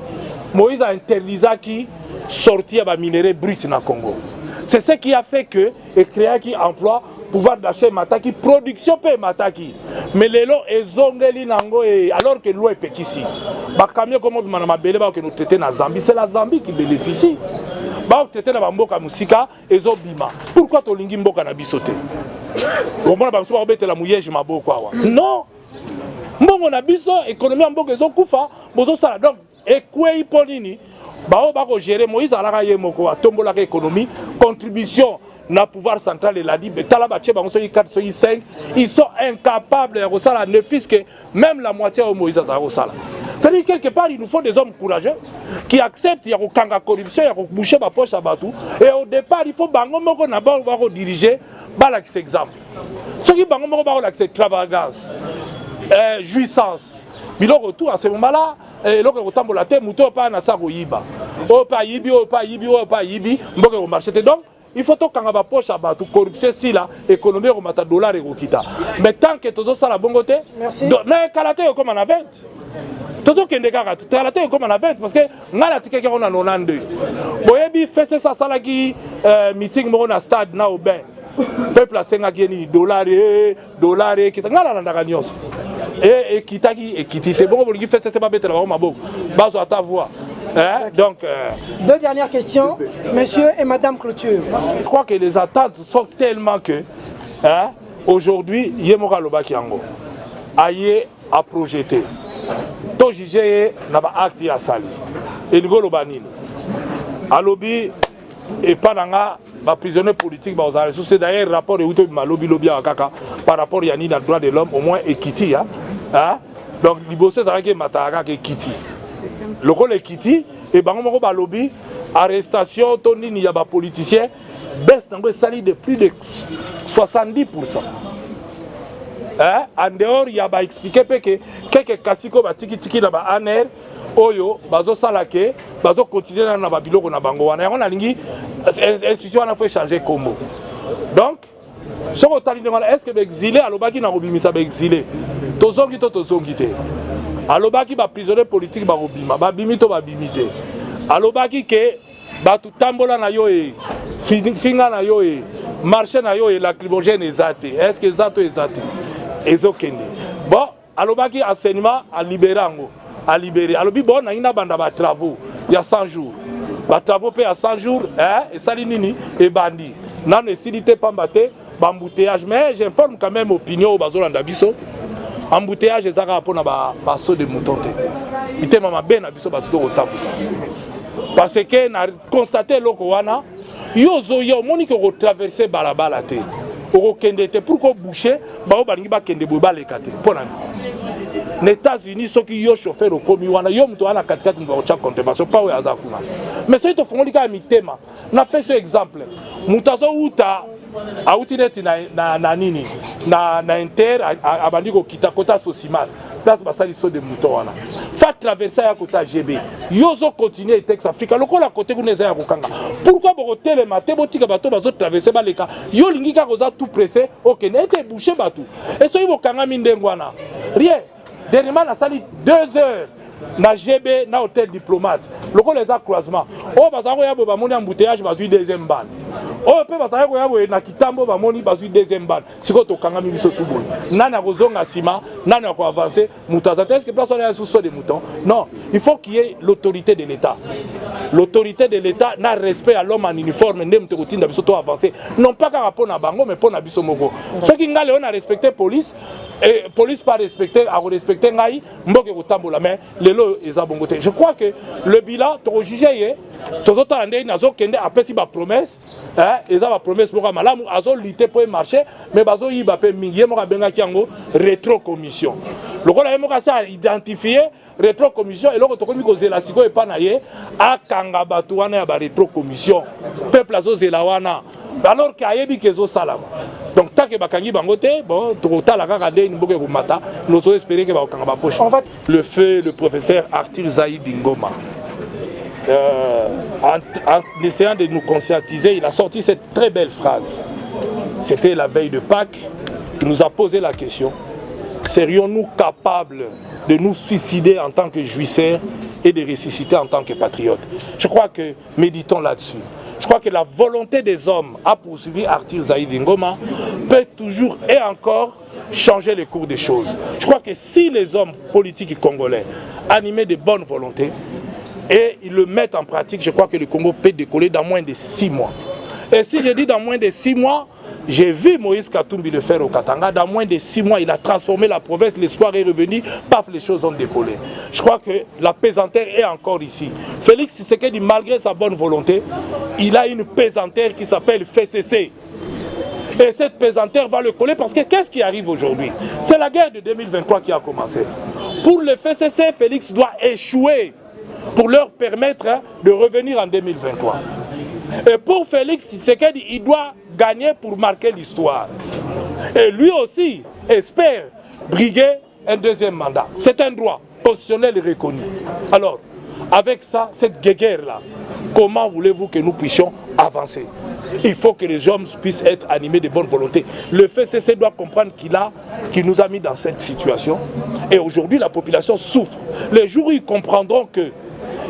Moïse a interdisaki sortir ba minerais brut na Congo. C'est ce qui a fait que et créer qui emploi pouvoir d'achat mataki production pe mataki mais les lots ezongeli nango alors que l'eau est petit ba camion comme manama belé ba que nous traiter na Zambie c'est la Zambie qui bénéficie ba traiter na bamboka musika ezobima pourquoi to lingi mboka na bisote comment ba so ba bete la mouillage maboko awa non mbongo na biso économie mboka ezokufa bozo sala donc ekwei ponini bao bako gérer Moïse alaka yemoko atombola économie contribution na pouvoir central et la dit betala ba tcheba so 4 so 5 ils sont incapables de resala ne fils que même la moitié au Moïse a resala. C'est-à-dire quelque part il nous faut des hommes courageux qui acceptent ya ko kanga corruption ya ko boucher ba poche abatu et au départ il faut bango moko na ba ko diriger ba la exemple. Ce qui bango moko ba la extravagance jouissance biloko tout à ce moment-là et loko kotambola te muto pa na sa koyiba o pa yibi mboka ko marché donc il faut to kanga ba poche abatu corruption si la économie ko mata dollar et kokita mais tant que tozo sala bongo te mais kalate comme en 20 tozo kende kaka kalate comme en 20 parce que ngala tikeke on a 92 boyebi fesse ça sala ki meeting mo na stade na Aubin peuple a senga geni dollar kita ngala na nyonso et kitaki et kitite bon boligi fesse c'est pas bête là ma boko bazo à ta voix. Donc, deux dernières questions, monsieur et madame Clôture. Je crois que les attentes sont tellement que aujourd'hui, Yemora Lobakiango aille à projeter. To jugé na ba acte ya sali. Et nous lobanini. Alobi et pas nga ba prisonnier politique ba ozale. C'est d'ailleurs rapport de Uto Malobi lobi akaka par rapport à yani na droit de l'homme au moins equity Donc libosse ça que mataka ke equity. Le rôle est Kitty et bango ba lobby arrestation tonini ya ba politicien baisse dans le salaire de plus de 70%. En dehors il y a ba expliquer que quelques kasiko ba tiki na ba aner oyo bazo salake bazo continuer na ba biloko na bango wana on a lingi institution wana faut changer combo. Donc ce qu'on t'a dit est-ce que l'exilé alobaki na robimisa ba exilé tozongi te alobaki ba prisonnier politique ba robima ba bimito ba bimité alobaki ke ba tutambola na yo finga na yo marché na yo lacrymogène ezate est-ce que zato ezate ezokende bon alobaki enseignement a libérango a libérer alobi bon na ina banda ba travaux il y a 100 jours ba travaux pe à 100 jours et sali nini et bandi nan esilité pambate ba embouteillage mais j'informe quand même opinion au bazolanda biso embouteillage ezaka pona ba saut de mouton te itema mabe na biso batuto kotakusa parce que na constater loko wana yozo yo moni ko traverser balabala te oko kende te pour ko boucher ba o balingi ba kende bo baleka te pona les États-Unis ceux qui yo chauffeur au komi wana yo mto wana katikati mba ocha contrevention pa we azakuna mais so to fongoli ka mitema na pese exemple mutazo uta autineti na nini na inter abandi ko kita kota sosimat place basaliso de mouton wana fa traverser ya kota GB yozo continuer Tex Africa lokola côté kuneza ya kokanga pourquoi boko telema te botika bato bazo traverser baleka yo lingika koza tout pressé OK n'était bouché bato et so yibo kanga mindengwana rien dernièrement na sali 2 heures na GB na hôtel diplomate lokola les croisement o bazako ya bo bamoni embouteillage bazui deuxième bande o pe bazako ya bo na kitambo bamoni bazui deuxième bande siko to kanga mibiso tout bon nana kozonga sima nana ko avancer mutaza est-ce que personne n'a sous des moutons non il faut qu'il y ait l'autorité de l'État n'a respect à l'homme en uniforme ndem te kotinda biso to avancer non pas qu'à rapport na bango mais pour na biso moko ceux qui ngale on a respecté police et police pas respecté à respecter ngai mboke kotambola mais je crois que le bilan, tu as jugé, tu as dit que après si ma promesse, ils ont promesse pour malamu, ils ont lutté pour marcher, mais ils ont eu rétro-commission. Le rôle est identifié rétro-commission et l'autre commission la siko et pas naïe à Kangabatuana à rétro-commission. Peuple azo zelawana. Alors qu'il y a des salama. Donc tant que bakangi bangote, bon, total la garder une boucle mata, nous allons espérer que va kangaba poche. Le feu, le professeur Arthur Zaïd Ngoma, en essayant de nous conscientiser, il a sorti cette très belle phrase. C'était la veille de Pâques. Il nous a posé la question: serions-nous capables de nous suicider en tant que jouisseurs et de ressusciter en tant que patriotes? Je crois que méditons là-dessus. Je crois que la volonté des hommes à poursuivre Arthur Zaïd Ngoma peut toujours et encore changer le cours des choses. Je crois que si les hommes politiques congolais animés de bonne volonté et ils le mettent en pratique, je crois que le Congo peut décoller dans moins de 6 mois. Et si je dis dans moins de 6 mois, j'ai vu Moïse Katumbi le faire au Katanga. Dans moins de 6 mois, il a transformé la province, l'espoir est revenu, paf, les choses ont décollé. Je crois que la pesanteur est encore ici. Félix Tshisekedi, malgré sa bonne volonté, il a une pesanteur qui s'appelle FCC. Et cette pesanteur va le coller parce que qu'est-ce qui arrive aujourd'hui? C'est la guerre de 2023 qui a commencé. Pour le FCC, Félix doit échouer pour leur permettre de revenir en 2023. Et pour Félix Tshisekedi, il doit gagner pour marquer l'histoire. Et lui aussi espère briguer un deuxième mandat. C'est un droit constitutionnel reconnu. Alors, avec ça, cette guerre-là, comment voulez-vous que nous puissions avancer? Il faut que les hommes puissent être animés de bonne volonté. Le FCC doit comprendre qu'il nous a mis dans cette situation. Et aujourd'hui, la population souffre. Les jours où ils comprendront que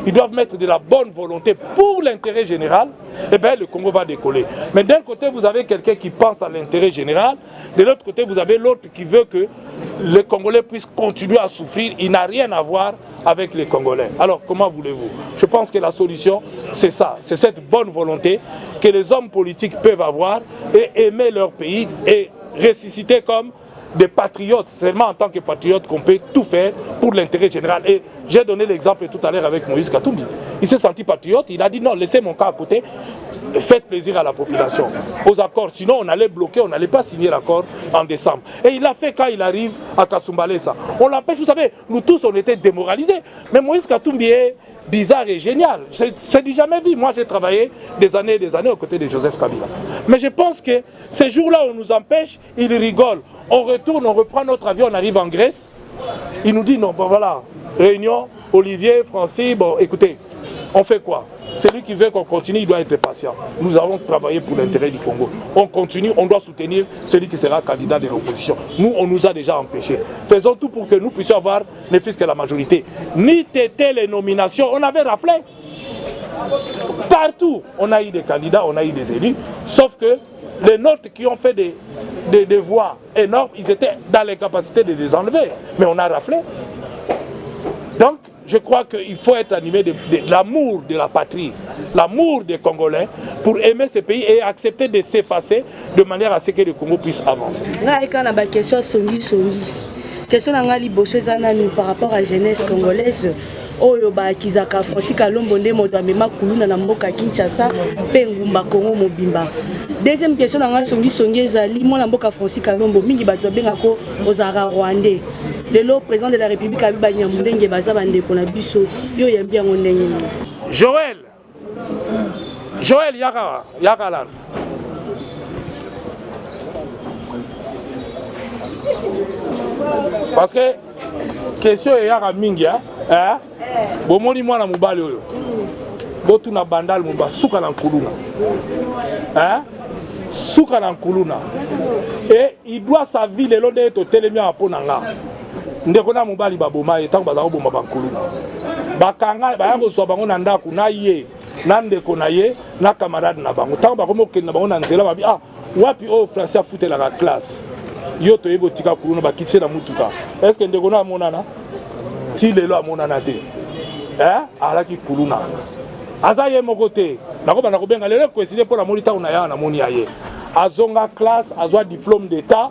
ils doivent mettre de la bonne volonté pour l'intérêt général, et bien le Congo va décoller. Mais d'un côté, vous avez quelqu'un qui pense à l'intérêt général, de l'autre côté, vous avez l'autre qui veut que les Congolais puissent continuer à souffrir. Il n'a rien à voir avec les Congolais. Alors, comment voulez-vous? Je pense que la solution, c'est ça. C'est cette bonne volonté que les hommes politiques peuvent avoir et aimer leur pays et ressusciter comme des patriotes, seulement en tant que patriotes qu'on peut tout faire pour l'intérêt général. Et j'ai donné l'exemple tout à l'heure avec Moïse Katumbi. Il s'est senti patriote, il a dit non, laissez mon cas à côté, faites plaisir à la population, aux accords. Sinon, on allait bloquer, on n'allait pas signer l'accord en décembre. Et il l'a fait quand il arrive à Kasumbalesa. On l'empêche, vous savez, nous tous, on était démoralisés. Mais Moïse Katumbi est bizarre et génial. Je n'ai jamais vu. Moi, j'ai travaillé des années et des années aux côtés de Joseph Kabila. Mais je pense que ces jours-là, on nous empêche, ils rigolent. On retourne, on reprend notre avion, on arrive en Grèce. Il nous dit non, bon voilà, réunion, Olivier, Francis, bon écoutez, on fait quoi? Celui qui veut qu'on continue, il doit être patient. Nous avons travaillé pour l'intérêt du Congo. On continue, on doit soutenir celui qui sera candidat de l'opposition. Nous, on nous a déjà empêchés. Faisons tout pour que nous puissions avoir ne fût-ce que la majorité. Ni t'étais les nominations, on avait raflé. Partout, on a eu des candidats, on a eu des élus, sauf que les nôtres qui ont fait des voix énormes, ils étaient dans l'incapacité de les enlever. Mais on a raflé. Donc, je crois qu'il faut être animé de l'amour de la patrie, l'amour des Congolais, pour aimer ce pays et accepter de s'effacer de manière à ce que le Congo puisse avancer. Question par rapport à la jeunesse congolaise. Oyo ba kizaka Francis Kalombo nde moto amema kuluna na mboka Kinshasa pe ngumba Kongo mobimba. Deuxième question na songi ezali mona mboka Francis Kalombo mingi bato bengako ozara rwandais. Lelo président de la République abiba nyamundenge baza bande pona biso yo yembi yango ndenge ni. Joël Yakalan. Parce que question eyaka mingi bomoni mwana mobali oyo botuna bandal moba suka na nkuluna suka na nkuluna et il doit sa vie lelo nde totelemi awa mpo na nga ndeko na mobali baboma ye ntango bazala koboma bankuluna bakanga baya kozwa bango na ndako na ye na ndeko na ye na camarade na bango ntango bakomi okende na bango na nzela babi wapi oyo français afutelaka classe yo toyebi otika kuluna bakitise na mutuka est ce que ndeko na amonana ti lelo amonana te alaki kuluna aza ye moko te nakobanda kobenga lelo koeside mpo namoni ntango na yawa namoni ya ye azonga classe azwa diplôme d'état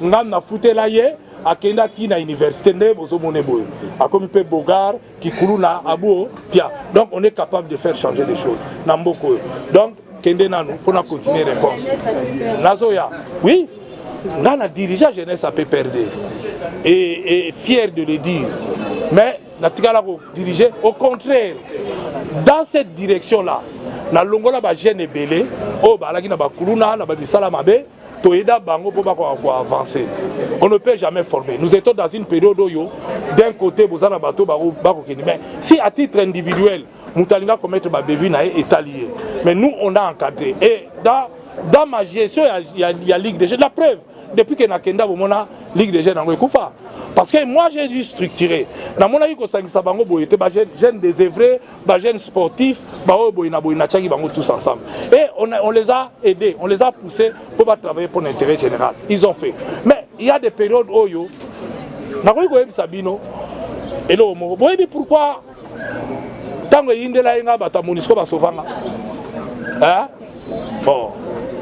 ngam nafutela ye akenda ti na université nde bozomone boye akomi mpe bogar kikuluna abo pia donc on est capable de faire changer les choses na mboka oyo donc kende nanu mpona continuer réponse nazoya oui nga na dirigeant jeunesse a PPRD et fier de le dire mais natikala ko diriger au contraire dans cette direction là na longola ba jeune ebele o balaki na bakuluna na babisala mabe toyeda bango po bako avancer on ne peut jamais former nous étions dans une période où d'un côté bozana bato bako keni mais si à titre individuel mutalinga commettre ba bevi na est allié mais nous on a encadré et dans ma gestion il y a Ligue des Jeunes la preuve depuis que nakenda bomona Ligue des Jeunes nango ekufa parce que moi j'ai dû structurer na mona ko sangisa bango boyete ba jeunes désœuvrés ba jeunes sportifs ba boyina tchaki bango tous ensemble et on les a aidés on les a poussés pour travailler pour l'intérêt général ils ont fait mais il y a des périodes oyo na ko yebisa bino et lo mo boyebi pourquoi tango yindela inga bata monisco ba sovanga bon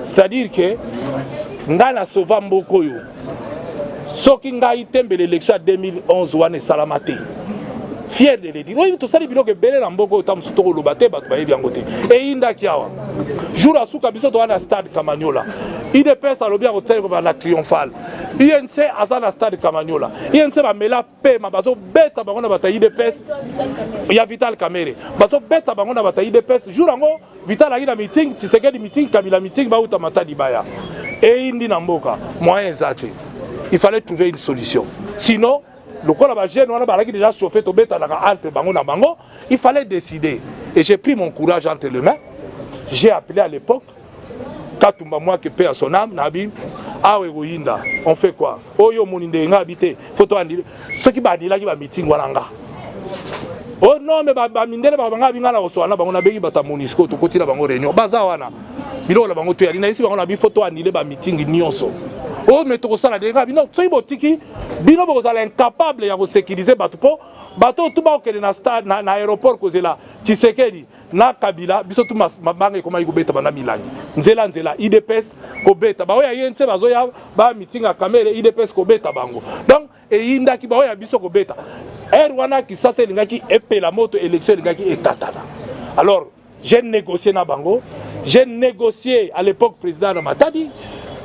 c'est-à-dire que ngana sova mboko yo soki ngai tembe l'élection à 2011 wane salamate fier de le dire oui to sali biloko belé na mboko tam sutoko lobate ba bayebi yango te et inda kiawa jour asuka biso to wana stade Kamanyola IDPS alobi ya kotsela ko na triomphal INC azana stade Kamanyola INC ba mela pe ma bazo beta bango na bata IDPS ya Vital Kamerhe bazo beta bango na bata IDPS jour yango Vital a na meeting Tshisekedi meeting Kabila meeting ba uta matadi baya et indi na mboka moyen zate il fallait trouver une solution sinon le quoi la jeune on a déjà chauffé to beta entre bango na bango il fallait décider et j'ai pris mon courage entre les mains j'ai appelé à l'époque Katumba moi que paie à son âme nabi awe goyinda on fait quoi oyo moninde nga habité photo andile ce qui ba dila ki ba meeting wananga oh non mais ba mindele ba nga binga na oswana bango na beki bata monisco to kotila bango réunion baza wana bilo la bango to yali na isi bango na bi photo andile ba meeting nyonso oh mais to sala de nga bino soyi botiki bino bozala incapable ya ko sécuriser bato po bato tout ba okele na stade na aéroport kozela Tshisekedi na Kabila biso tout mabanga koma ikobeta bana milangi nzela IDPS kobeta ba oya yense bazoya ba meeting a Kamerhe IDPS kobeta bango donc eyinda ki ba oya biso kobeta wana ki sasa lingaki epela moto élection lingaki ekatana alors j'ai négocié na bango j'ai négocié à l'époque président de Matadi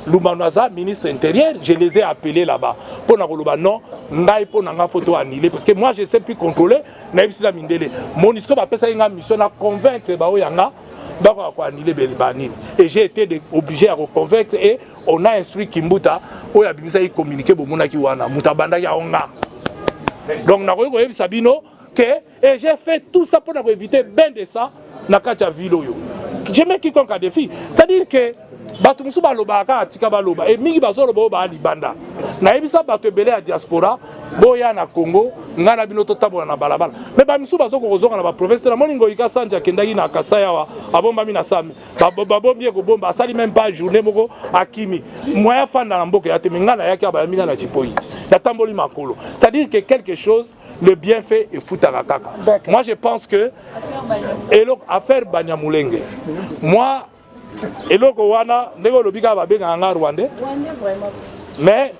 Lumanoza, ministre intérieur, je les ai appelés là-bas. Pour na non, ngai pour na photo annulée parce que moi je sais plus contrôler, na la mindele. Mon histoire appelle ça une mission à convaincre ba oyanga ba ko annuler belibani. Et j'ai été obligé à convaincre et on a instruit Kimbuta o ya bimisa y communiquer bo mona ki wana mutabanda ya onga. Donc na ko sabino que et j'ai fait tout ça pour éviter ben de ça na kacha vilo yo. Je mets quiconque à défi. C'est-à-dire que bato musu balobaka atika baloba et mingi bazoloba ba libanda na yebisa bato ebele ya diaspora boya na Congo ngana bino totabola na balabala mais ba musu bazoko kozonga na ba province la moningo ikasanja kendaki na Kasai wa abomba mina sami babombi ko bomba asali même pas journée moko akimi moya fanda na mboka ya temengana yaki ba minga na chipoyi na tamboli makolo c'est-à-dire que quelque chose le bienfait et futaka kaka moi je pense que affaire Banyamulenge moi et donc wana ndeko lobika ba benga nga Rwandais mais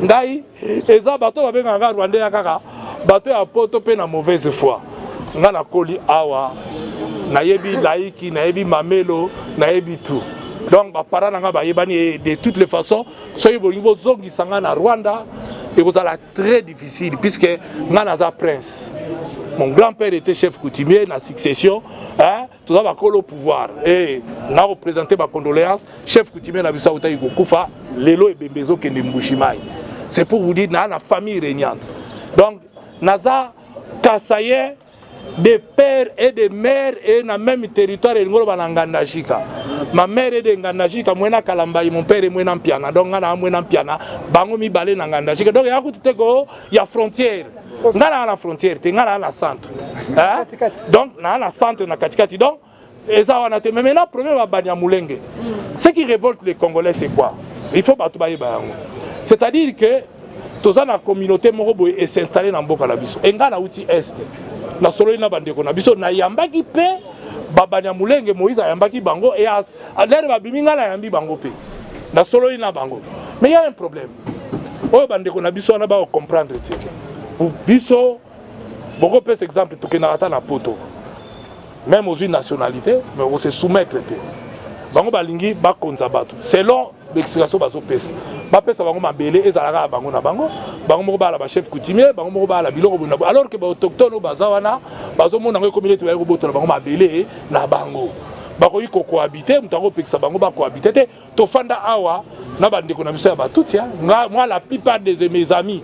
ngai eza bato ba benga nga Rwandais ya kaka bato ya poto pe na mauvaise foi nga na koli awa na yebi laiki na yebi mamelo na yebi tout donc ba parana nga ba yebani de toutes les façons soyi bo zongi sanga na Rwanda et vous allez très difficile puisque nga naza prince. Mon grand-père était chef coutumier dans la succession, tout ça va coller au pouvoir. Et on a représenté ma condoléance, chef coutumier dans la Bissau Taïko Koufa, Lelo et Bembezo qui est Mbouchimai. C'est pour vous dire, na famille régnante. Donc, naza kasaye des pères et des mères et na même territoire et ngolo bananganda jika. Ma mère est de ngandajika mwena kalambai mon père est mwena mpiana. Donc ngana mwena mpiana bango mi balé na ngandajika. Donc ya kutu teko ya frontière. Ngana na frontière, te ngana na centre. Hein? Donc na centre na katikati. Donc et ça on a te mais maintenant problème à Banyamulenge. Ce qui révolte les Congolais c'est quoi? Il faut battre baye bango. C'est-à-dire que tous la communauté morobo est s'installer dans Mboka na biso. Engana outi est. Na solo ina bandeko na biso na yambaki pe Banyamulenge Moïse ayambaki bango et à l'air babimi ngala yambi bango pe. Na solo ina bango. Mais il y a un problème. Oh bandeko na biso na ba comprendre te. Pour biso beaucoup plus exemple to kenarata na poto. Même aux une nationalité, mais on se soumettre te. Bango balingi ba konza batu. Selon l'explication bazo pesa. Ba pesa bango mabele ezalaka bango na bango. Bango moko ba la chef coutumier, bango moko ba la biloko bona. Alors que ba autochtone bazawana bazo mona ngo communauté ba roboto na bango mabele na bango. Bako yiko cohabiter, mutako pekisa bango ba cohabiter te. To fanda awa na bandeko na biso ya batuti. Moi la plupart de mes amis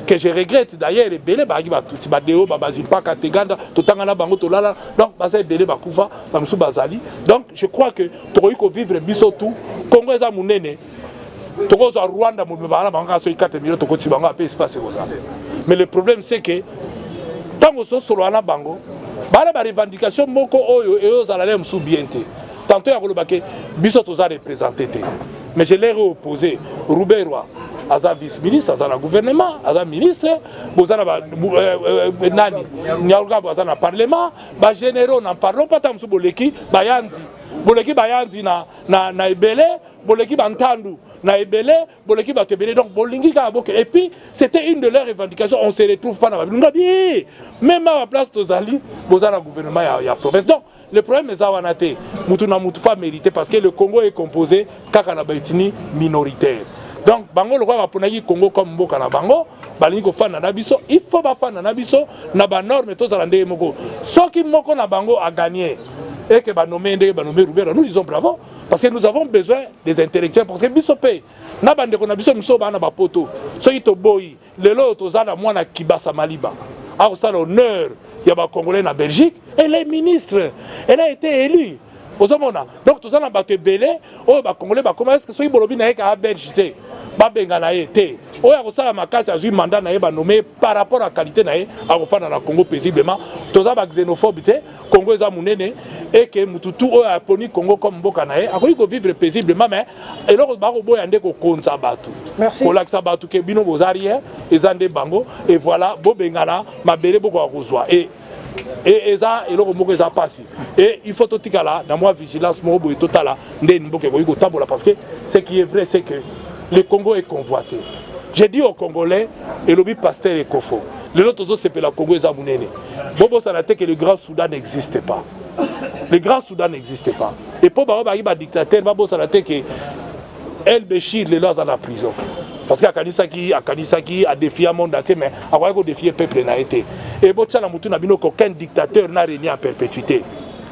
que je regrette d'ailleurs les belé ba batuti ba deo ba bazimpa kateganda to tangana bango to lala. Donc ba belé ba kufa ba musu bazali. Donc je crois que to yiko vivre biso tout Congo eza munene. Tokozo à Rwanda, mais le problème c'est que tant que ce soit na bango, bala ba revendication moko oyo et aux alalem sous bienté. Tantôt ya kolobake biso toza représenté. Mais je l'ai opposé Rouberwa aza vice-ministre, aza na gouvernement, aza ministre, bozana ba nani, nyalga bozana parlement, ba généraux n'en parlons pas tant sous boleki bayanzi. Boleki bayanzi na ebele, boleki bantandu na ebele, boleki batebele donc bolingi ka boke. Et puis c'était une de leurs revendications, on se retrouve pas dans la ville. Même à la place tozali, bozana gouvernement ya province. Donc le problème est zawanate, mutu na mutu fa mérité parce que le Congo est composé kaka na baitini minoritaire. Donc bango le roi va Congo comme mboka na bango, balingi ko fana na biso, il faut ba fana na biso na ba norme tozala ndé moko. Soki moko na bango a gagné et que ba nommé Roubert, nous disons bravo parce que nous avons besoin des intellectuels parce que biso pe na bande ko na biso miso ba na ba poto. Soki to boyi, lelo tozala mwana Kibasa Maliba. A ça l'honneur, il y a ba Congolais na Belgique, elle est ministre, elle a été élue. Donc tout ça na bato belé o ba Congolais ba comment est-ce que soki bolobi na ka Belgique ba benga na été o ya ko sala makasi a mandat na ba nommé par rapport à qualité na a ko fana na Congo paisiblement tout ça ba xénophobe te Congo eza munene et que mututu o a poni Congo comme mboka na a ko vivre paisiblement mais et loko ba ko boya ndeko konza bato ko laksa bato ke bino bozarien ezande bango et voilà bo benga na mabele boko a kozwa et ça et le ça passe et il faut tout là dans moi vigilance moi boy total parce que ce qui est vrai c'est que le Congo est convoité. J'ai dit aux Congolais et le pasteur est confort. Le autre chose c'est que la Congo est amunene. Bobo ça n'a que le Grand Soudan n'existe pas. Le Grand Soudan n'existe pas. Et pour ba dictateur Bobo ça n'a que El Béchir les lois dans la prison. Parce qu'Akanisaki a défié le monde entier, mais a défié le peuple n'a été. Et Botswana Mutuna Bino qu'aucun dictateur n'a régné en perpétuité.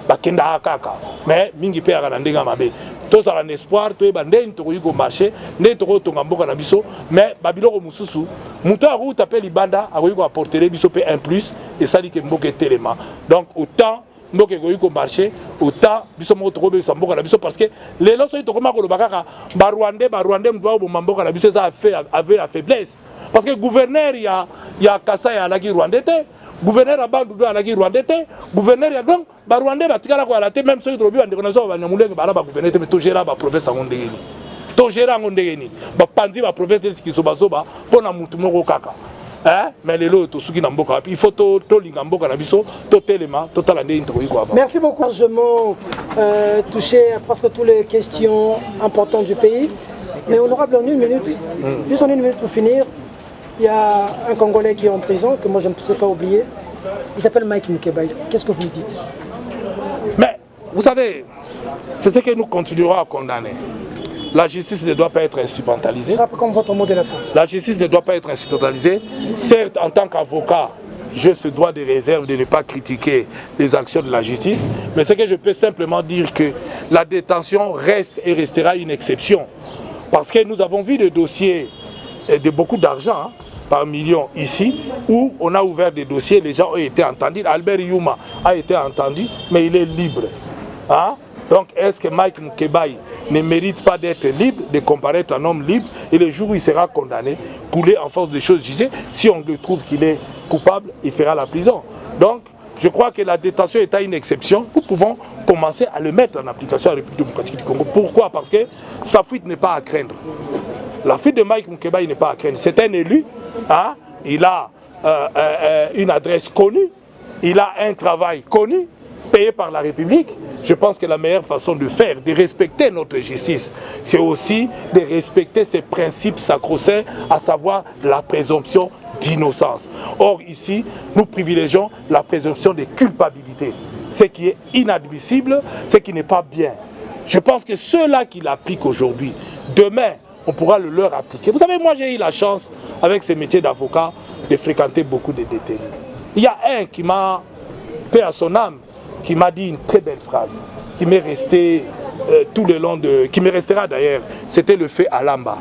Bakenda Akaka. Mais Mingi Père Alandenga Mabe. Tous à l'espoir, tous les bandits, tous les marchés, tous les Tongamboka Nabiso, mais Babylon Moussousou, Mouta a route appelé Libanda, a apporté les biso un plus, et ça dit que Mboke Téléma. Donc autant. Mboke goyiko marché autant biso mo tokobe samboka na biso parce que les loso to koma ko bakaka ba Rwandais mbo bo mamboka na biso ça avait la faiblesse parce que gouverneur ya Kasai ya laki Rwandais gouverneur a Bandou a laki Rwandais gouverneur ya donc ba Rwandais batikala ko ala te même ceux qui trobi bande ko ba Nyamulenge ba gouverneur mais to gérer ba province ngondegeni to gérer ngondegeni ba panzi ba province de Kisoba soba pona mutu moko kaka. Mais les lots, il faut merci beaucoup. Je m'ai touché à presque toutes les questions importantes du pays. Mais honorable, en une minute, juste en une minute pour finir, il y a un Congolais qui est en prison, que moi je ne sais pas oublier. Il s'appelle Mike Mikebaï. Qu'est-ce que vous me dites? Mais vous savez, c'est ce que nous continuerons à condamner. La justice ne doit pas être instrumentalisée. Ça comme votre mot de la fin. La justice ne doit pas être instrumentalisée. Certes, en tant qu'avocat, j'ai ce droit de réserve de ne pas critiquer les actions de la justice. Mais ce que je peux simplement dire que la détention reste et restera une exception. Parce que nous avons vu le dossier de beaucoup d'argent, par millions ici, où on a ouvert des dossiers, les gens ont été entendus. Albert Youma a été entendu, mais il est libre. Hein? Donc, est-ce que Mike Mkebaï ne mérite pas d'être libre, de comparaître un homme libre, et le jour où il sera condamné, coulé en force de choses jugées, si on le trouve qu'il est coupable, il fera la prison. Donc, je crois que la détention est une exception. Nous pouvons commencer à le mettre en application à la République démocratique du Congo. Pourquoi? Parce que sa fuite n'est pas à craindre. La fuite de Mike Mkebaï n'est pas à craindre. C'est un élu, hein? Il a une adresse connue, il a un travail connu, payé par la République. Je pense que la meilleure façon de faire, de respecter notre justice, c'est aussi de respecter ces principes sacro-saints, à savoir la présomption d'innocence. Or ici, nous privilégions la présomption de culpabilité, ce qui est inadmissible, ce qui n'est pas bien. Je pense que ceux-là qui l'appliquent aujourd'hui, demain, on pourra le leur appliquer. Vous savez, moi j'ai eu la chance, avec ce métier d'avocat, de fréquenter beaucoup de détenus. Il y a un qui m'a, paix à son âme, qui m'a dit une très belle phrase, qui m'est restée tout le long de... qui me restera d'ailleurs, c'était le fait Alamba.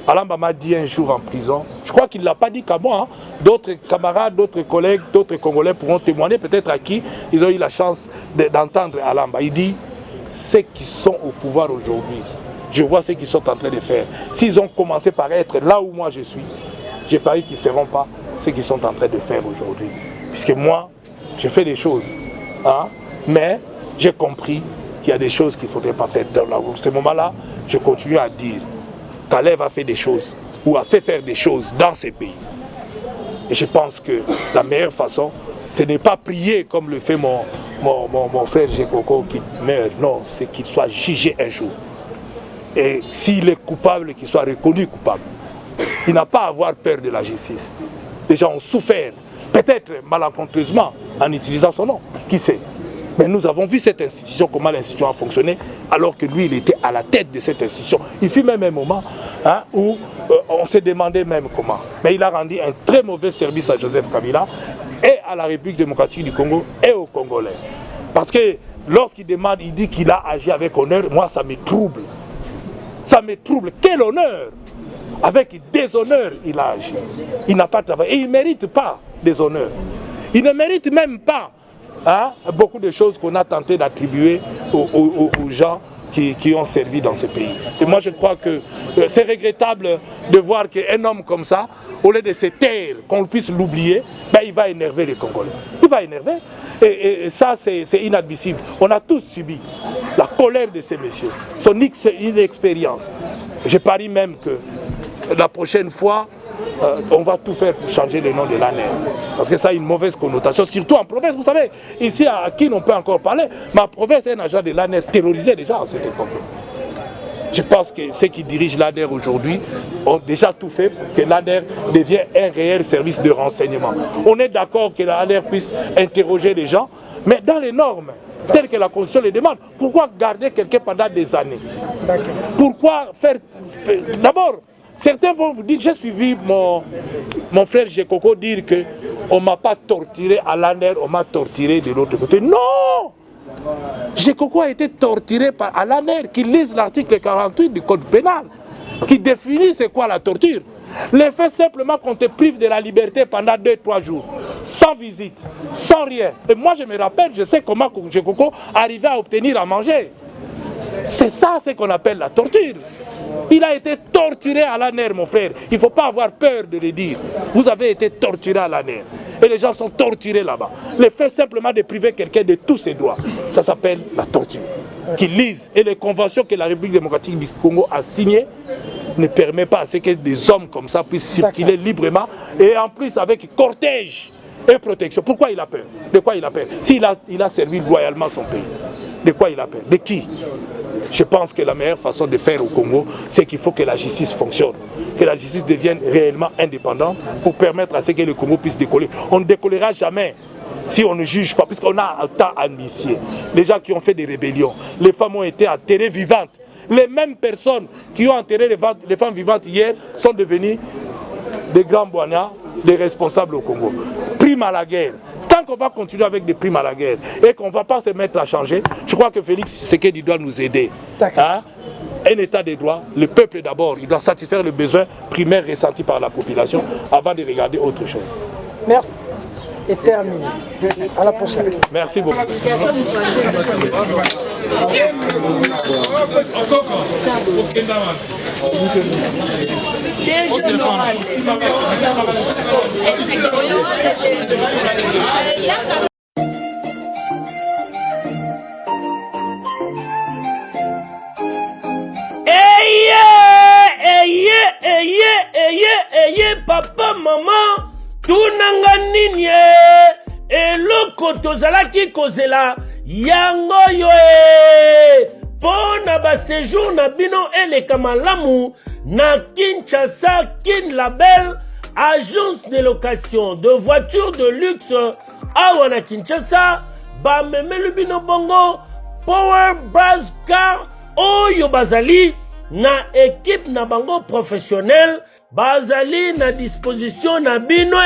Alamba m'a dit un jour en prison, je crois qu'il ne l'a pas dit qu'à moi, hein. D'autres camarades, d'autres collègues, d'autres Congolais pourront témoigner, peut-être à qui ils ont eu la chance d'entendre Alamba. Il dit, ceux qui sont au pouvoir aujourd'hui, je vois ce qu'ils sont en train de faire. S'ils ont commencé par être là où moi je suis, j'ai parie qu'ils ne feront pas ce qu'ils sont en train de faire aujourd'hui. Puisque moi, je fais des choses. Hein? Mais j'ai compris qu'il y a des choses qu'il ne faudrait pas faire. Dans ce moment-là, je continue à dire qu'Alev a fait des choses ou a fait faire des choses dans ces pays. Et je pense que la meilleure façon, ce n'est pas prier comme le fait mon frère Gekoko qui meurt. Non, c'est qu'il soit jugé un jour. Et s'il est coupable, qu'il soit reconnu coupable. Il n'a pas à avoir peur de la justice. Les gens ont souffert, peut-être malencontreusement, en utilisant son nom. Qui sait? Mais nous avons vu cette institution, comment l'institution a fonctionné, alors que lui, il était à la tête de cette institution. Il fut même un moment où on s'est demandé même comment. Mais il a rendu un très mauvais service à Joseph Kabila et à la République démocratique du Congo et aux Congolais. Parce que lorsqu'il demande, il dit qu'il a agi avec honneur, moi ça me trouble. Ça me trouble. Quel honneur! Avec déshonneur, il a agi. Il n'a pas travaillé. Et il ne mérite pas des honneurs. Il ne mérite même pas beaucoup de choses qu'on a tenté d'attribuer aux gens qui ont servi dans ce pays. Et moi, je crois que c'est regrettable de voir qu'un homme comme ça, au lieu de se taire, qu'on puisse l'oublier, ben, il va énerver les Congolais. Il va énerver. Et ça, c'est inadmissible. On a tous subi la colère de ces messieurs, son inexpérience. Je parie même que la prochaine fois, on va tout faire pour changer le nom de l'ANER. Parce que ça a une mauvaise connotation, surtout en province. Vous savez, ici à Kin, on peut encore parler. Ma province est un agent de l'ANER terrorisé déjà à cette époque. Je pense que ceux qui dirigent l'ANER aujourd'hui ont déjà tout fait pour que l'ANER devienne un réel service de renseignement. On est d'accord que l'ANER puisse interroger les gens, mais dans les normes telles que la Constitution les demande. Pourquoi garder quelqu'un pendant des années? Pourquoi faire... D'abord, certains vont vous dire, j'ai suivi mon frère Gekoko dire qu'on ne m'a pas torturé à l'ANER, on m'a torturé de l'autre côté. Non! Gekoko a été torturé à l'ANER, qui lise l'article 48 du Code pénal, qui définit c'est quoi la torture. Le fait simplement qu'on te prive de la liberté pendant 2-3 jours, sans visite, sans rien. Et moi je me rappelle, je sais comment Gekoko arrivait à obtenir à manger. C'est ça ce qu'on appelle la torture. Il a été torturé à l'ANER, mon frère. Il ne faut pas avoir peur de le dire. Vous avez été torturé à l'ANER. Et les gens sont torturés là-bas. Le fait simplement de priver quelqu'un de tous ses droits, ça s'appelle la torture. Qu'ils lisent. Et les conventions que la République démocratique du Congo a signées ne permettent pas à ce que des hommes comme ça puissent circuler librement. Et en plus avec cortège et protection. Pourquoi il a peur? De quoi il a peur? S'il a servi loyalement son pays. De quoi il a peur? De qui? Je pense que la meilleure façon de faire au Congo, c'est qu'il faut que la justice fonctionne, que la justice devienne réellement indépendante pour permettre à ce que le Congo puisse décoller. On ne décollera jamais si on ne juge pas, puisqu'on a un temps à initier. Les gens qui ont fait des rébellions, les femmes ont été enterrées vivantes. Les mêmes personnes qui ont enterré les femmes vivantes hier sont devenues des grands boignards, des responsables au Congo. Prime à la guerre. Tant qu'on va continuer avec des primes à la guerre et qu'on ne va pas se mettre à changer, je crois que Félix Tshisekedi doit nous aider. un état de droit, le peuple d'abord, il doit satisfaire le besoin primaire ressenti par la population avant de regarder autre chose. Merci. Et terminé. À la prochaine. Merci beaucoup. Papa, maman, tunanga nini eloko tozalaki kozela yango yo pona ba séjour na bino eleka malamu na Kinshasa Kin Label, agence de location de voitures de luxe awa na Kinshasa, ba memelu bino bongo Power Buzz Car oyo bazali na équipe na bango professionnel, bazali na disposition na bino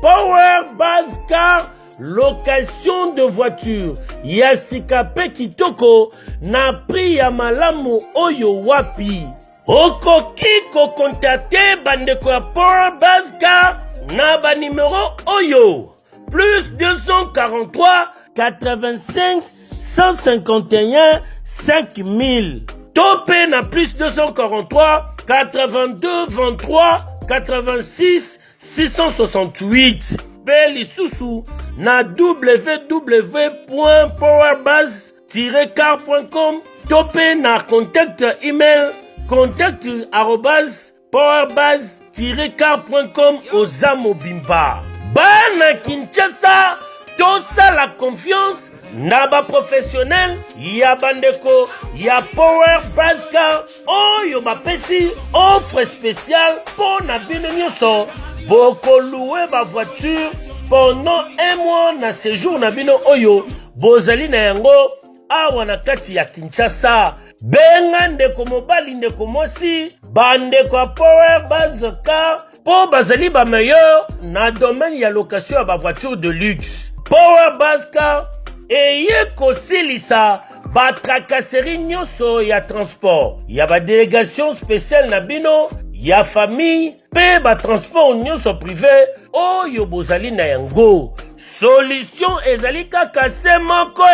Power Buzz Car, location de voiture ya sikape kitoko na prix ya malamu oyo wapi. Okoki ko contacter bandeko ya Power Buzz Car na ba numéro oyo plus 243 85 151 5000. Topé na plus 243 82 23 86 668. Beli Soussou na www.powerbuzz-car.com. Topé na contact email contact@powerbuzz-car.com Ozamo Bimba. Bana Kinshasa, tosa la confiance na ba professionnel ya bandeko ya Power Buzz Car oyo bapesi offre spéciale pour na bino nyonso boko louer ba voiture pendant un mois na séjour na bino oyo bozali na yango awa na kati ya Kinshasa. Benga ndeko mobali ndeko mosi bandeko ya Power Buzz Car po bazali ba meilleur na domaine ya location ya ba voiture de luxe. Power Buzz Car eye kosilisa ba tracasserie nyonso ya transport ya ba délégation spéciale na bino ya famille pe ba transport nyonso privé oyo bozali na yango. Solution ezali kaka se moko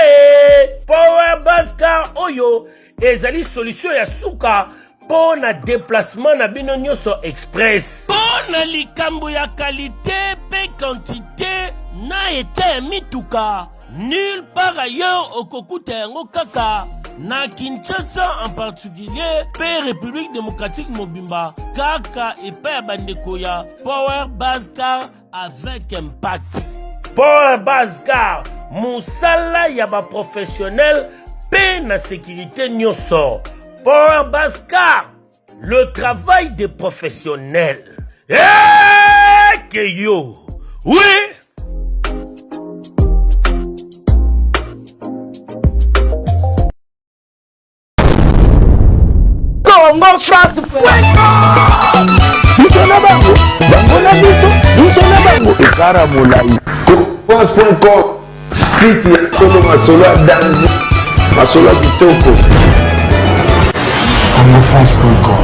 Power Buzz Car oyo ezali solution ya suka po na déplacement na bino nyonso express. Po na likambo ya qualité pe quantité na eta ya mituka nulle part ailleurs au Kokuta yango kaka na Kinshasa en particulier pe République démocratique Mobimba kaka epa ya bandeko ya Power Buzz Car avec impact. Power Buzz Car musala ya ba professionnel pe na sécurité nyonso. Power Buzz Car, le travail des professionnels. Que yo, oui. Congo France. Bisona bango, bango na biso, bisona bango. Ekara molai. France.com, site ya Kolo Masolo ya danger, Masolo ya kitoko. CongoFrance.com.